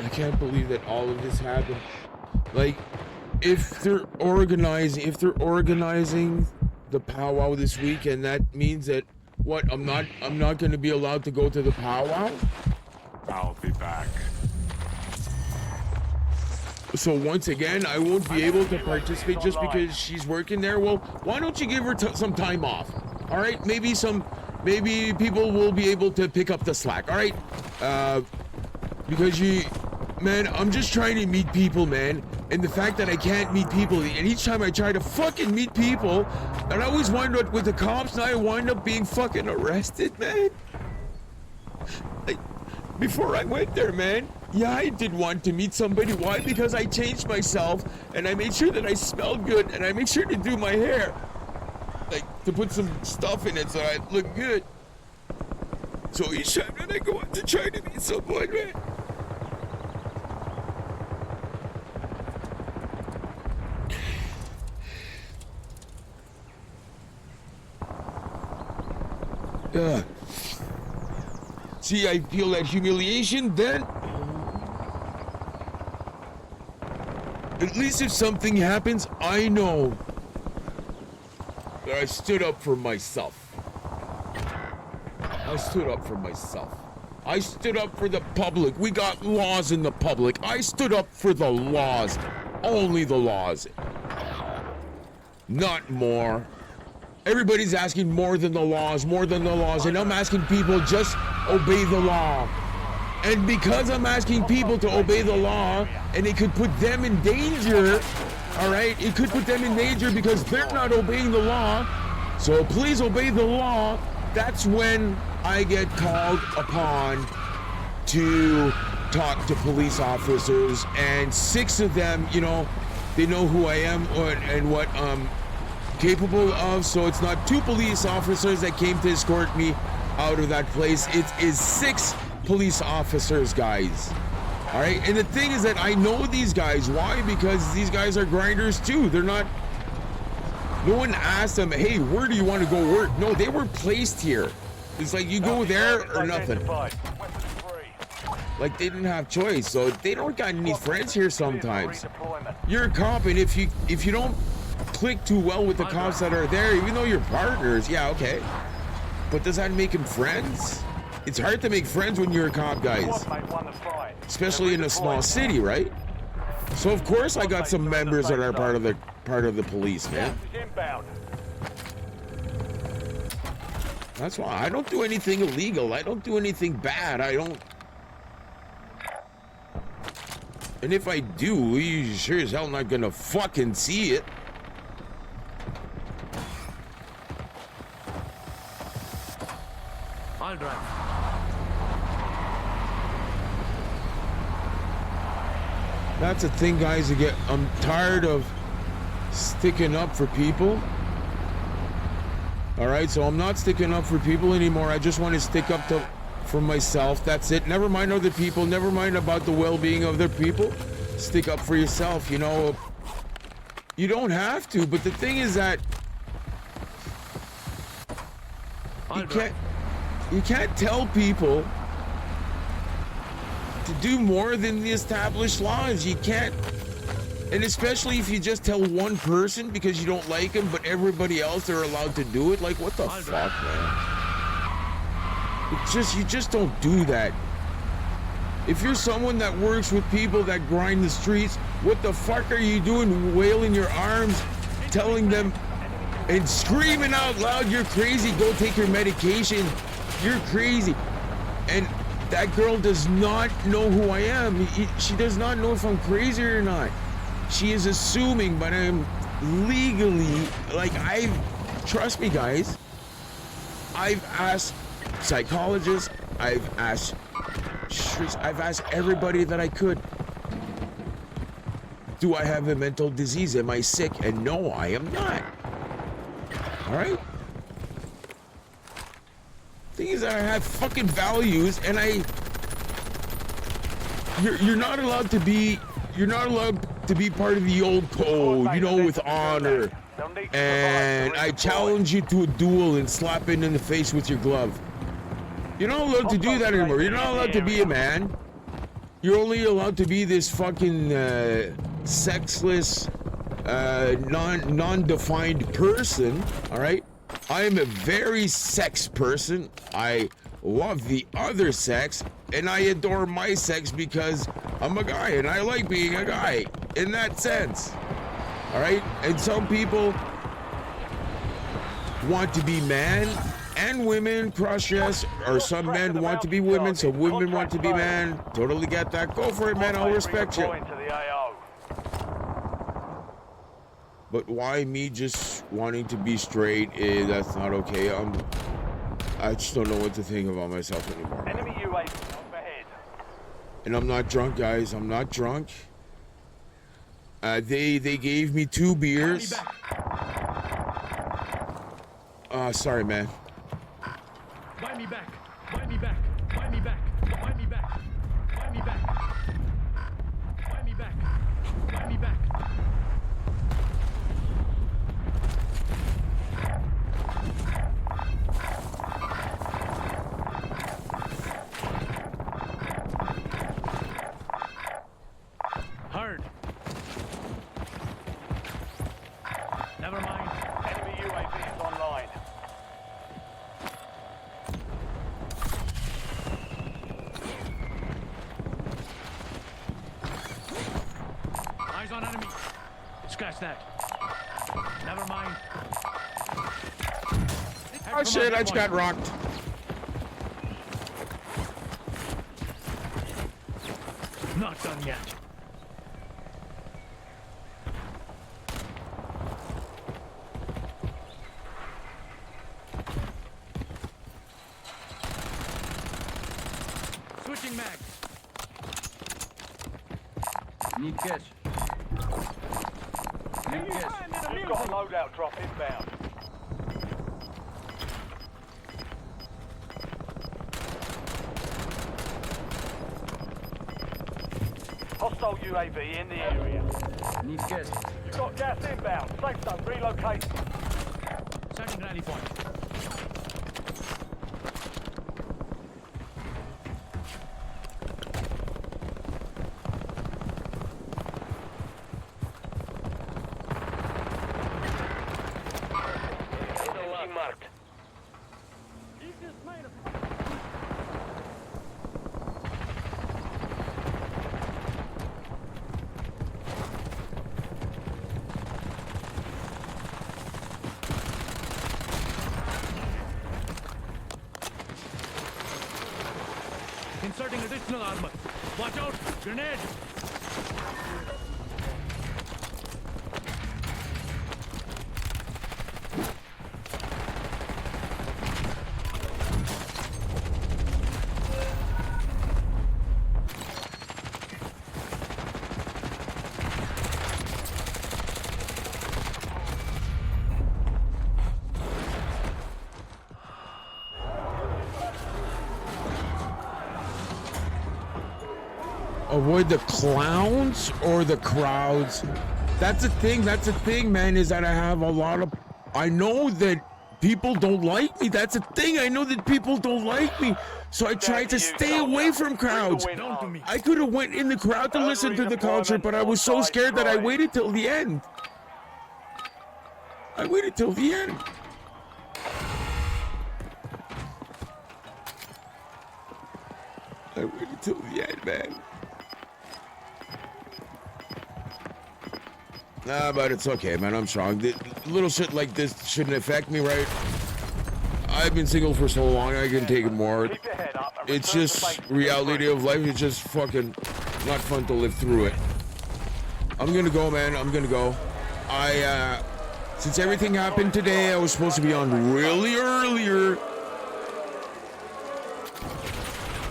I can't believe that all of this happened. Like, if they're organizing the powwow this weekend, that means that what? I'm not going to be allowed to go to the powwow? I'll be back. So once again, I won't be able to participate just because she's working there. Well, why don't you give her some time off? All right, maybe people will be able to pick up the slack. All right, because man, I'm just trying to meet people, man. And the fact that I can't meet people, and each time I try to fucking meet people, and I always wind up with the cops, and I wind up being fucking arrested, man. Like, before I went there, man, yeah, I did want to meet somebody. Why? Because I changed myself, and I made sure that I smelled good, and I made sure to do my hair. Like, to put some stuff in it so I look good. So each time that I go out to try to meet someone, man. See, I feel that humiliation, then at least if something happens, I know that I stood up for myself. I stood up for myself. I stood up for the public. We got laws in the public. I stood up for the laws. Only the laws. Not more. Everybody's asking more than the laws, and I'm asking people just obey the law. And because I'm asking people to obey the law, and it could put them in danger, all right? It could put them in danger because they're not obeying the law. So please obey the law. That's when I get called upon to talk to police officers, and 6 of them, you know, they know who I am and what capable of. So it's not 2 police officers that came to escort me out of that place. It is 6 police officers, guys. All right, and the thing is that I know these guys. Why? Because these guys are grinders too. They're not. No one asked them, hey, where do you want to go work? No, they were placed here. It's like you go there or nothing. Like they didn't have choice. So they don't got any friends here sometimes. You're a cop, and if you don't click too well with the cops that are there, even though you're partners, yeah, okay. But does that make them friends? It's hard to make friends when you're a cop, guys. Especially in a small city, right? So of course I got some members that are part of the police, man. That's why I don't do anything illegal. I don't do anything bad. I don't. And if I do, you sure as hell not gonna fucking see it. All right. That's the thing, guys. I'm tired of sticking up for people. All right, so I'm not sticking up for people anymore. I just want to stick up for myself. That's it. Never mind other people. Never mind about the well-being of other people. Stick up for yourself. You know, you don't have to. But the thing is that you can't tell people to do more than the established laws. You can't. And especially if you just tell one person because you don't like him, but everybody else are allowed to do it. Like, what the fuck, man? You just don't do that. If you're someone that works with people that grind the streets, what the fuck are you doing wailing your arms, telling them and screaming out loud, you're crazy, go take your medication, you're crazy. And that girl does not know who I am. She does not know if I'm crazy or not. She is assuming, but I'm legally, like, trust me, guys, I've asked psychologists, I've asked everybody that I could. Do I have a mental disease? Am I sick? And no, I am not. All right? Thing is that I have fucking values, and you're not allowed to be part of the old code, you know, with honor. And I challenge you to a duel and slap it in the face with your glove. You're not allowed to do that anymore. You're not allowed to be a man. You're only allowed to be this fucking sexless, non-defined person, all right? I am a very sex person. I love the other sex, and I adore my sex because I'm a guy, and I like being a guy. in that sense. All right? And some people want to be man and women, cross-dress, or some men want to be women, some women want to be man. Totally get that. Go for it, man. I'll respect you. Redeploying to the AO. But why me just wanting to be straight? That's not okay. I just don't know what to think about myself anymore. Enemy UAV overhead. And I'm not drunk, guys. I'm not drunk. They gave me 2 beers. Sorry, man. Buy me back. Buy me back. Buy me back. Buy me back. Buy me back. Buy me back. Buy me back. Hard. Never mind. Enemy UAV is online. Eyes on enemy. Scratch that. Never mind. Oh shit, I just got rocked. Not done yet. Switching mag. Need cash. Need cash. You've got a loadout drop inbound. Hostile UAV in the area. Need cash. You've got gas inbound. Safe zone, relocate. Setting rally point. Enemy marked. Inserting additional armor. Watch out! Grenade! Avoid the clowns or the crowds. That's the thing, man, is that I know that people don't like me. That's the thing. I know that people don't like me. So I try to stay away from crowds. Don't do me. I could have went in the crowd to listen to the concert, but I was so scared that I waited till the end. I waited till the end. I waited till the end, man. Nah, but it's okay, man. I'm strong. Little shit like this shouldn't affect me, right? I've been single for so long, I can take it more. Keep your head up and It's return to just base. reality of life. It's just fucking not fun to live through it. I'm gonna go, man. I'm gonna go. Since everything happened today, I was supposed to be on really earlier.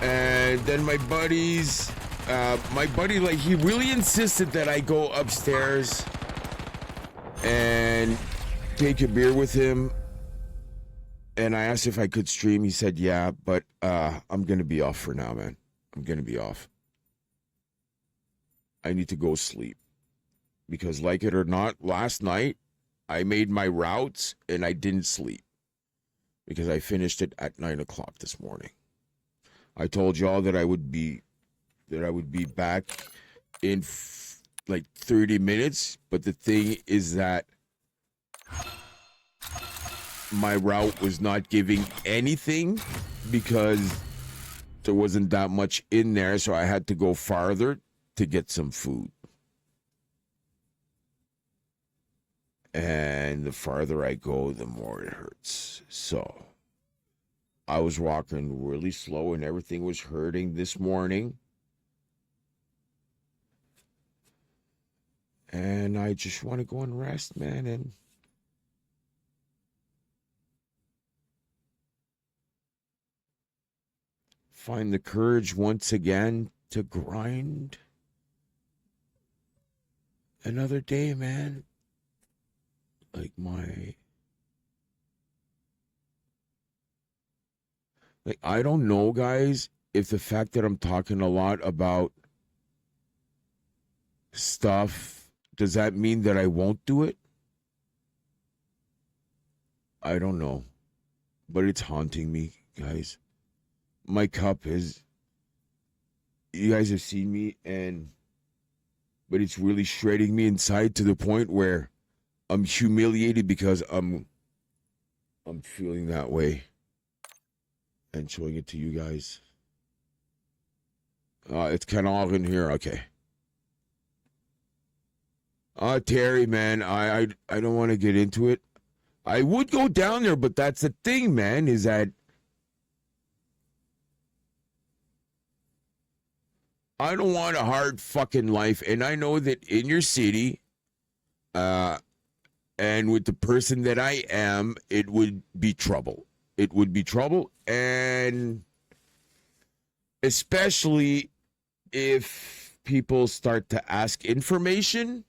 And then my buddy, like, he really insisted that I go upstairs and take a beer with him. And I asked if I could stream. He said, yeah, but I'm going to be off for now, man. I'm going to be off. I need to go sleep. Because like it or not, last night, I made my routes and I didn't sleep. Because I finished it at 9 o'clock this morning. I told y'all that I would be back in like 30 minutes. But the thing is that my route was not giving anything because there wasn't that much in there. So I had to go farther to get some food. And the farther I go, the more it hurts. So I was walking really slow and everything was hurting this morning. And I just want to go and rest, man, and find the courage once again to grind another day, man. Like I don't know, guys, if the fact that I'm talking a lot about stuff, does that mean that I won't do it? I don't know. But it's haunting me, guys. My cup is, you guys have seen me, but it's really shredding me inside to the point where I'm humiliated because I'm feeling that way and showing it to you guys. It's kind of all in here. Okay. Terry, man, I don't want to get into it. I would go down there, but that's the thing, man, is that I don't want a hard fucking life. And I know that in your city, and with the person that I am, it would be trouble. It would be trouble. And especially if people start to ask information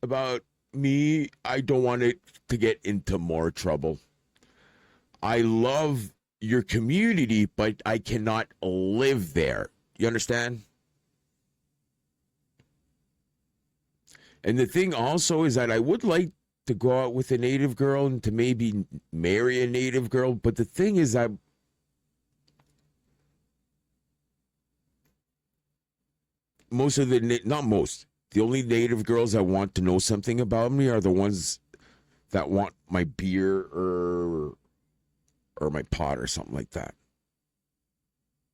about me, I don't want it to get into more trouble. I love your community, but I cannot live there. You understand? And the thing also is that I would like to go out with a native girl and to maybe marry a native girl. But the thing is that the only native girls that want to know something about me are the ones that want my beer or my pot or something like that.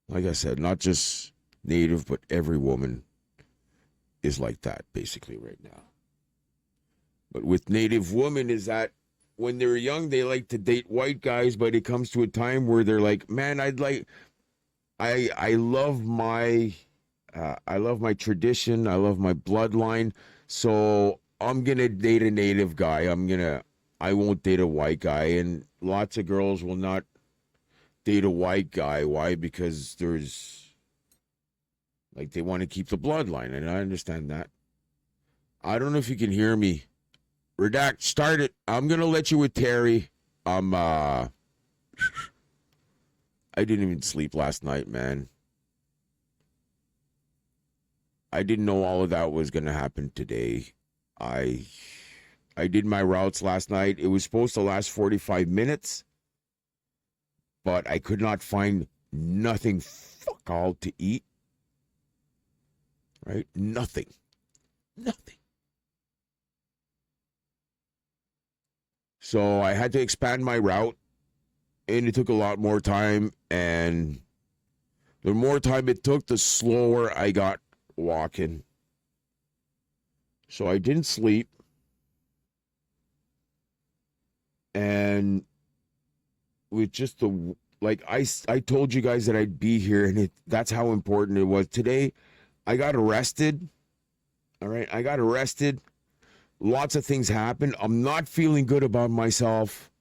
Like I said, not just native, but every woman is like that basically right now. But with native women is that when they're young, they like to date white guys, but it comes to a time where they're like, man, I love my tradition. I love my bloodline. So I'm going to date a native guy. I won't date a white guy. And lots of girls will not date a white guy. Why? Because they want to keep the bloodline. And I understand that. I don't know if you can hear me. Redact, start it. I'm going to let you with Terry. I didn't even sleep last night, man. I didn't know all of that was going to happen today. I did my routes last night. It was supposed to last 45 minutes, but I could not find nothing fuck all to eat. Right? Nothing. So I had to expand my route, and it took a lot more time, and the more time it took, the slower I got walking. So I didn't sleep, and with just I told you guys that I'd be here, and that's how important it was. Today, I got arrested. All right, I got arrested. Lots of things happened. I'm not feeling good about myself,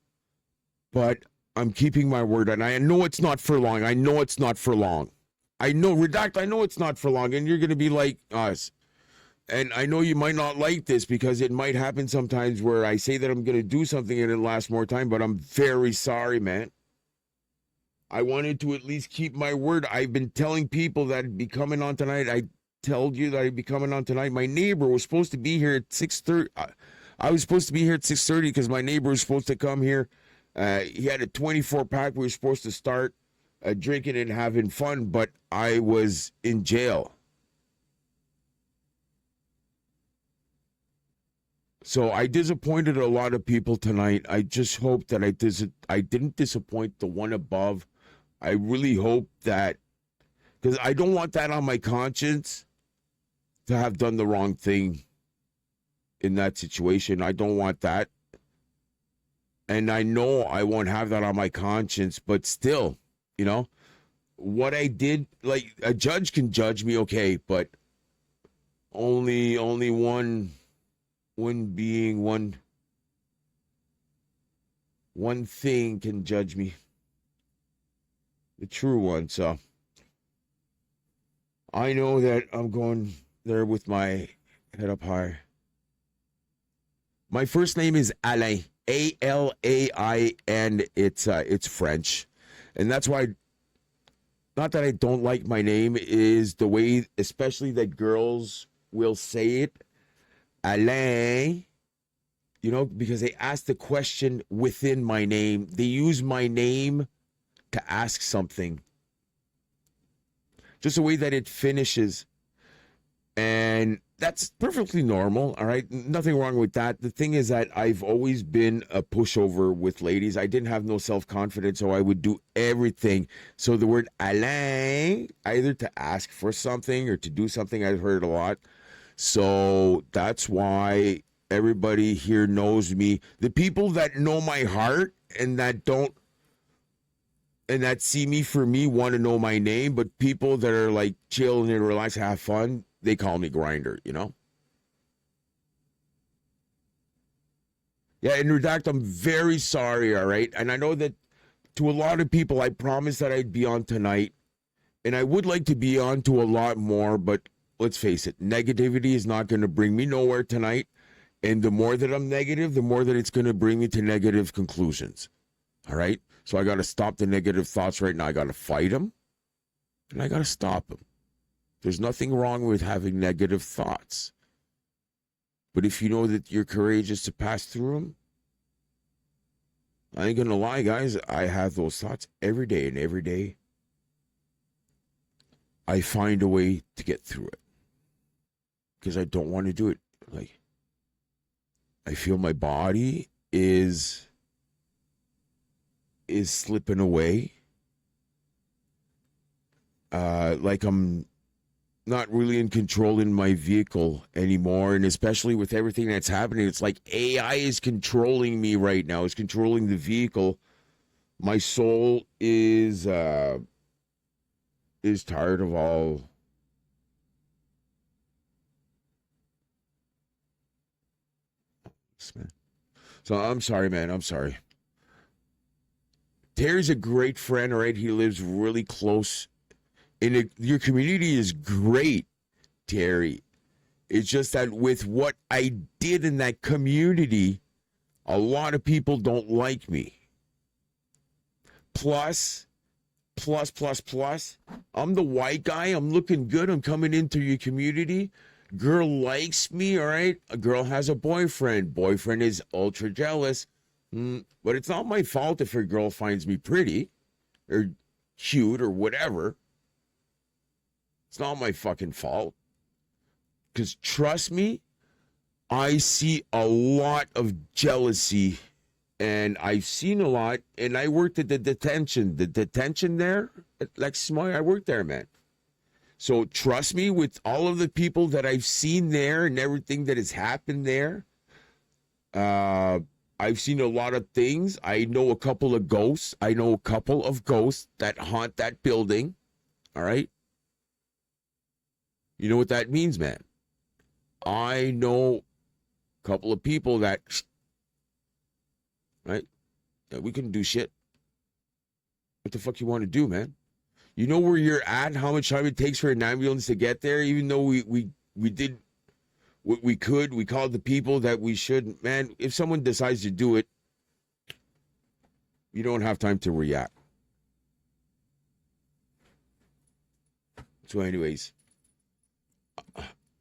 but I'm keeping my word, and I know it's not for long. I know it's not for long. I know, Redact, I know it's not for long, and you're going to be like us. And I know you might not like this because it might happen sometimes where I say that I'm going to do something and it lasts more time, but I'm very sorry, man. I wanted to at least keep my word. I've been telling people that I'd be coming on tonight. I told you that I'd be coming on tonight. My neighbor was supposed to be here at 6:30. I was supposed to be here at 6:30 because my neighbor was supposed to come here. He had a 24-pack. We were supposed to start drinking and having fun, but I was in jail. So I disappointed a lot of people tonight. I just hope that I didn't disappoint the one above. I really hope that, because I don't want that on my conscience to have done the wrong thing. in that situation. I don't want that. And I know I won't have that on my conscience, but still, you know, what I did, like a judge can judge me, okay, but only one being, one thing can judge me. The true one. So I know that I'm going there with my head up high. My first name is Alain. Alain. It's French. And that's why, not that I don't like my name, is the way, especially that girls will say it. Alain. You know, because they ask the question within my name. They use my name to ask something. Just the way that it finishes. And that's perfectly normal, all right? Nothing wrong with that. The thing is that I've always been a pushover with ladies. I didn't have no self-confidence, so I would do everything. So the word Alain, either to ask for something or to do something, I've heard a lot. So that's why everybody here knows me. The people that know my heart and that don't, and that see me for me want to know my name, but people that are like chill and relax, have fun, they call me Grinder, you know? Yeah, and Redact, I'm very sorry, all right? And I know that to a lot of people, I promised that I'd be on tonight, and I would like to be on to a lot more, but let's face it, negativity is not going to bring me nowhere tonight, and the more that I'm negative, the more that it's going to bring me to negative conclusions, all right? So I got to stop the negative thoughts right now. I got to fight them, and I got to stop them. There's nothing wrong with having negative thoughts. But if you know that you're courageous to pass through them, I ain't going to lie, guys. I have those thoughts every day, and every day I find a way to get through it. Because I don't want to do it. Like, I feel my body is slipping away. Like I'm not really in control in my vehicle anymore, and especially with everything that's happening, it's like AI is controlling me right now. It's controlling the vehicle. My soul is tired of all this, man. So I'm sorry, man. I'm sorry. Terry's a great friend, all right? He lives really close. And your community is great, Terry. It's just that with what I did in that community, a lot of people don't like me. Plus, I'm the white guy. I'm looking good. I'm coming into your community. Girl likes me, all right? A girl has a boyfriend. Boyfriend is ultra jealous. But it's not my fault if a girl finds me pretty or cute or whatever. It's not my fucking fault. Because trust me, I see a lot of jealousy, and I've seen a lot, and I worked at the detention. The detention there, at Leximoy, I worked there, man. So trust me, with all of the people that I've seen there and everything that has happened there, I've seen a lot of things. I know a couple of ghosts. I know a couple of ghosts that haunt that building, all right? You know what that means, man? I know a couple of people that, right? Yeah, we couldn't do shit. What the fuck you want to do, man? You know where you're at, how much time it takes for an ambulance to get there, even though we did what we could. We called the people that we should. Man, if someone decides to do it, you don't have time to react. So anyways,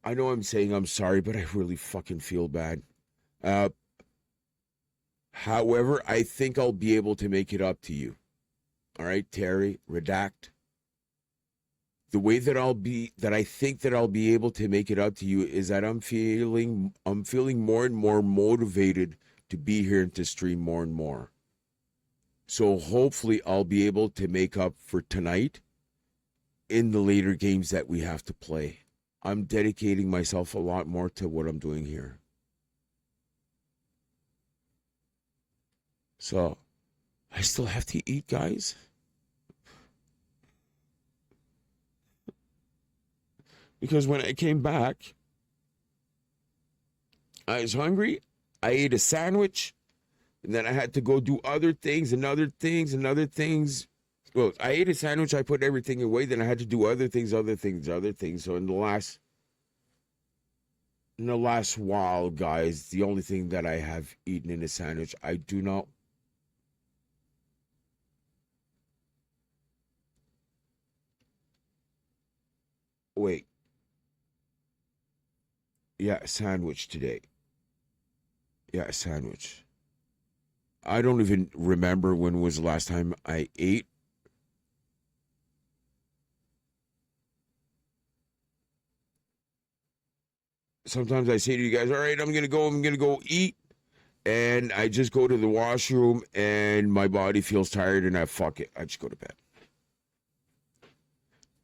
I know I'm saying I'm sorry, but I really fucking feel bad. However, I think I'll be able to make it up to you. All right, Terry, Redact. The way that I think that I'll be able to make it up to you is that I'm feeling more and more motivated to be here and to stream more and more. So hopefully I'll be able to make up for tonight in the later games that we have to play. I'm dedicating myself a lot more to what I'm doing here. So I still have to eat, guys. Because when I came back, I was hungry. I ate a sandwich. And then I had to go do other things and other things and other things. Well, I ate a sandwich. I put everything away. Then I had to do other things, other things, other things. So in the last while, guys, the only thing that I have eaten in a sandwich, I do not. Wait. Yeah, a sandwich today. Yeah, a sandwich. I don't even remember when was the last time I ate. Sometimes I say to you guys, all right, I'm going to go eat. And I just go to the washroom and my body feels tired and fuck it. I just go to bed.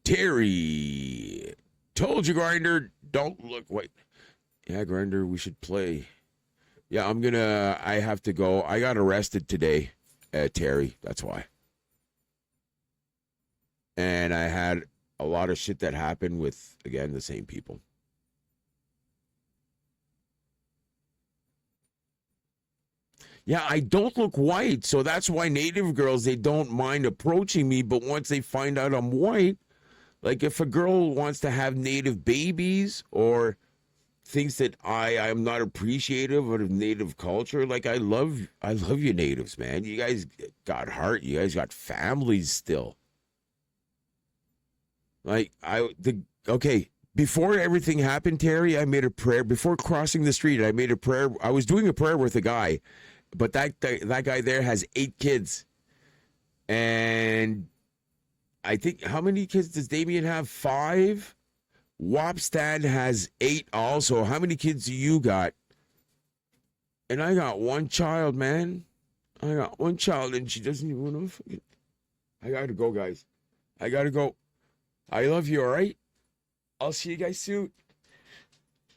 Terry, told you, Grinder, don't look. Wait. Yeah, Grinder, we should play. Yeah, I have to go. I got arrested today, Terry. That's why. And I had a lot of shit that happened with, again, the same people. Yeah, I don't look white, so that's why native girls, they don't mind approaching me, but once they find out I'm white, like if a girl wants to have native babies or thinks that I am not appreciative of native culture. Like I love you natives, man. You guys got heart. You guys got families still. Like okay. Before everything happened, Terry, I made a prayer. Before crossing the street, I made a prayer. I was doing a prayer with a guy, but that guy there has 8 kids. And I think, how many kids does Damien have? 5? Wapstad has 8 also. How many kids do you got? And I got 1 child, man. I got 1 child and she doesn't even want to fucking... I gotta go, guys. I gotta go. I love you, all right? I'll see you guys soon.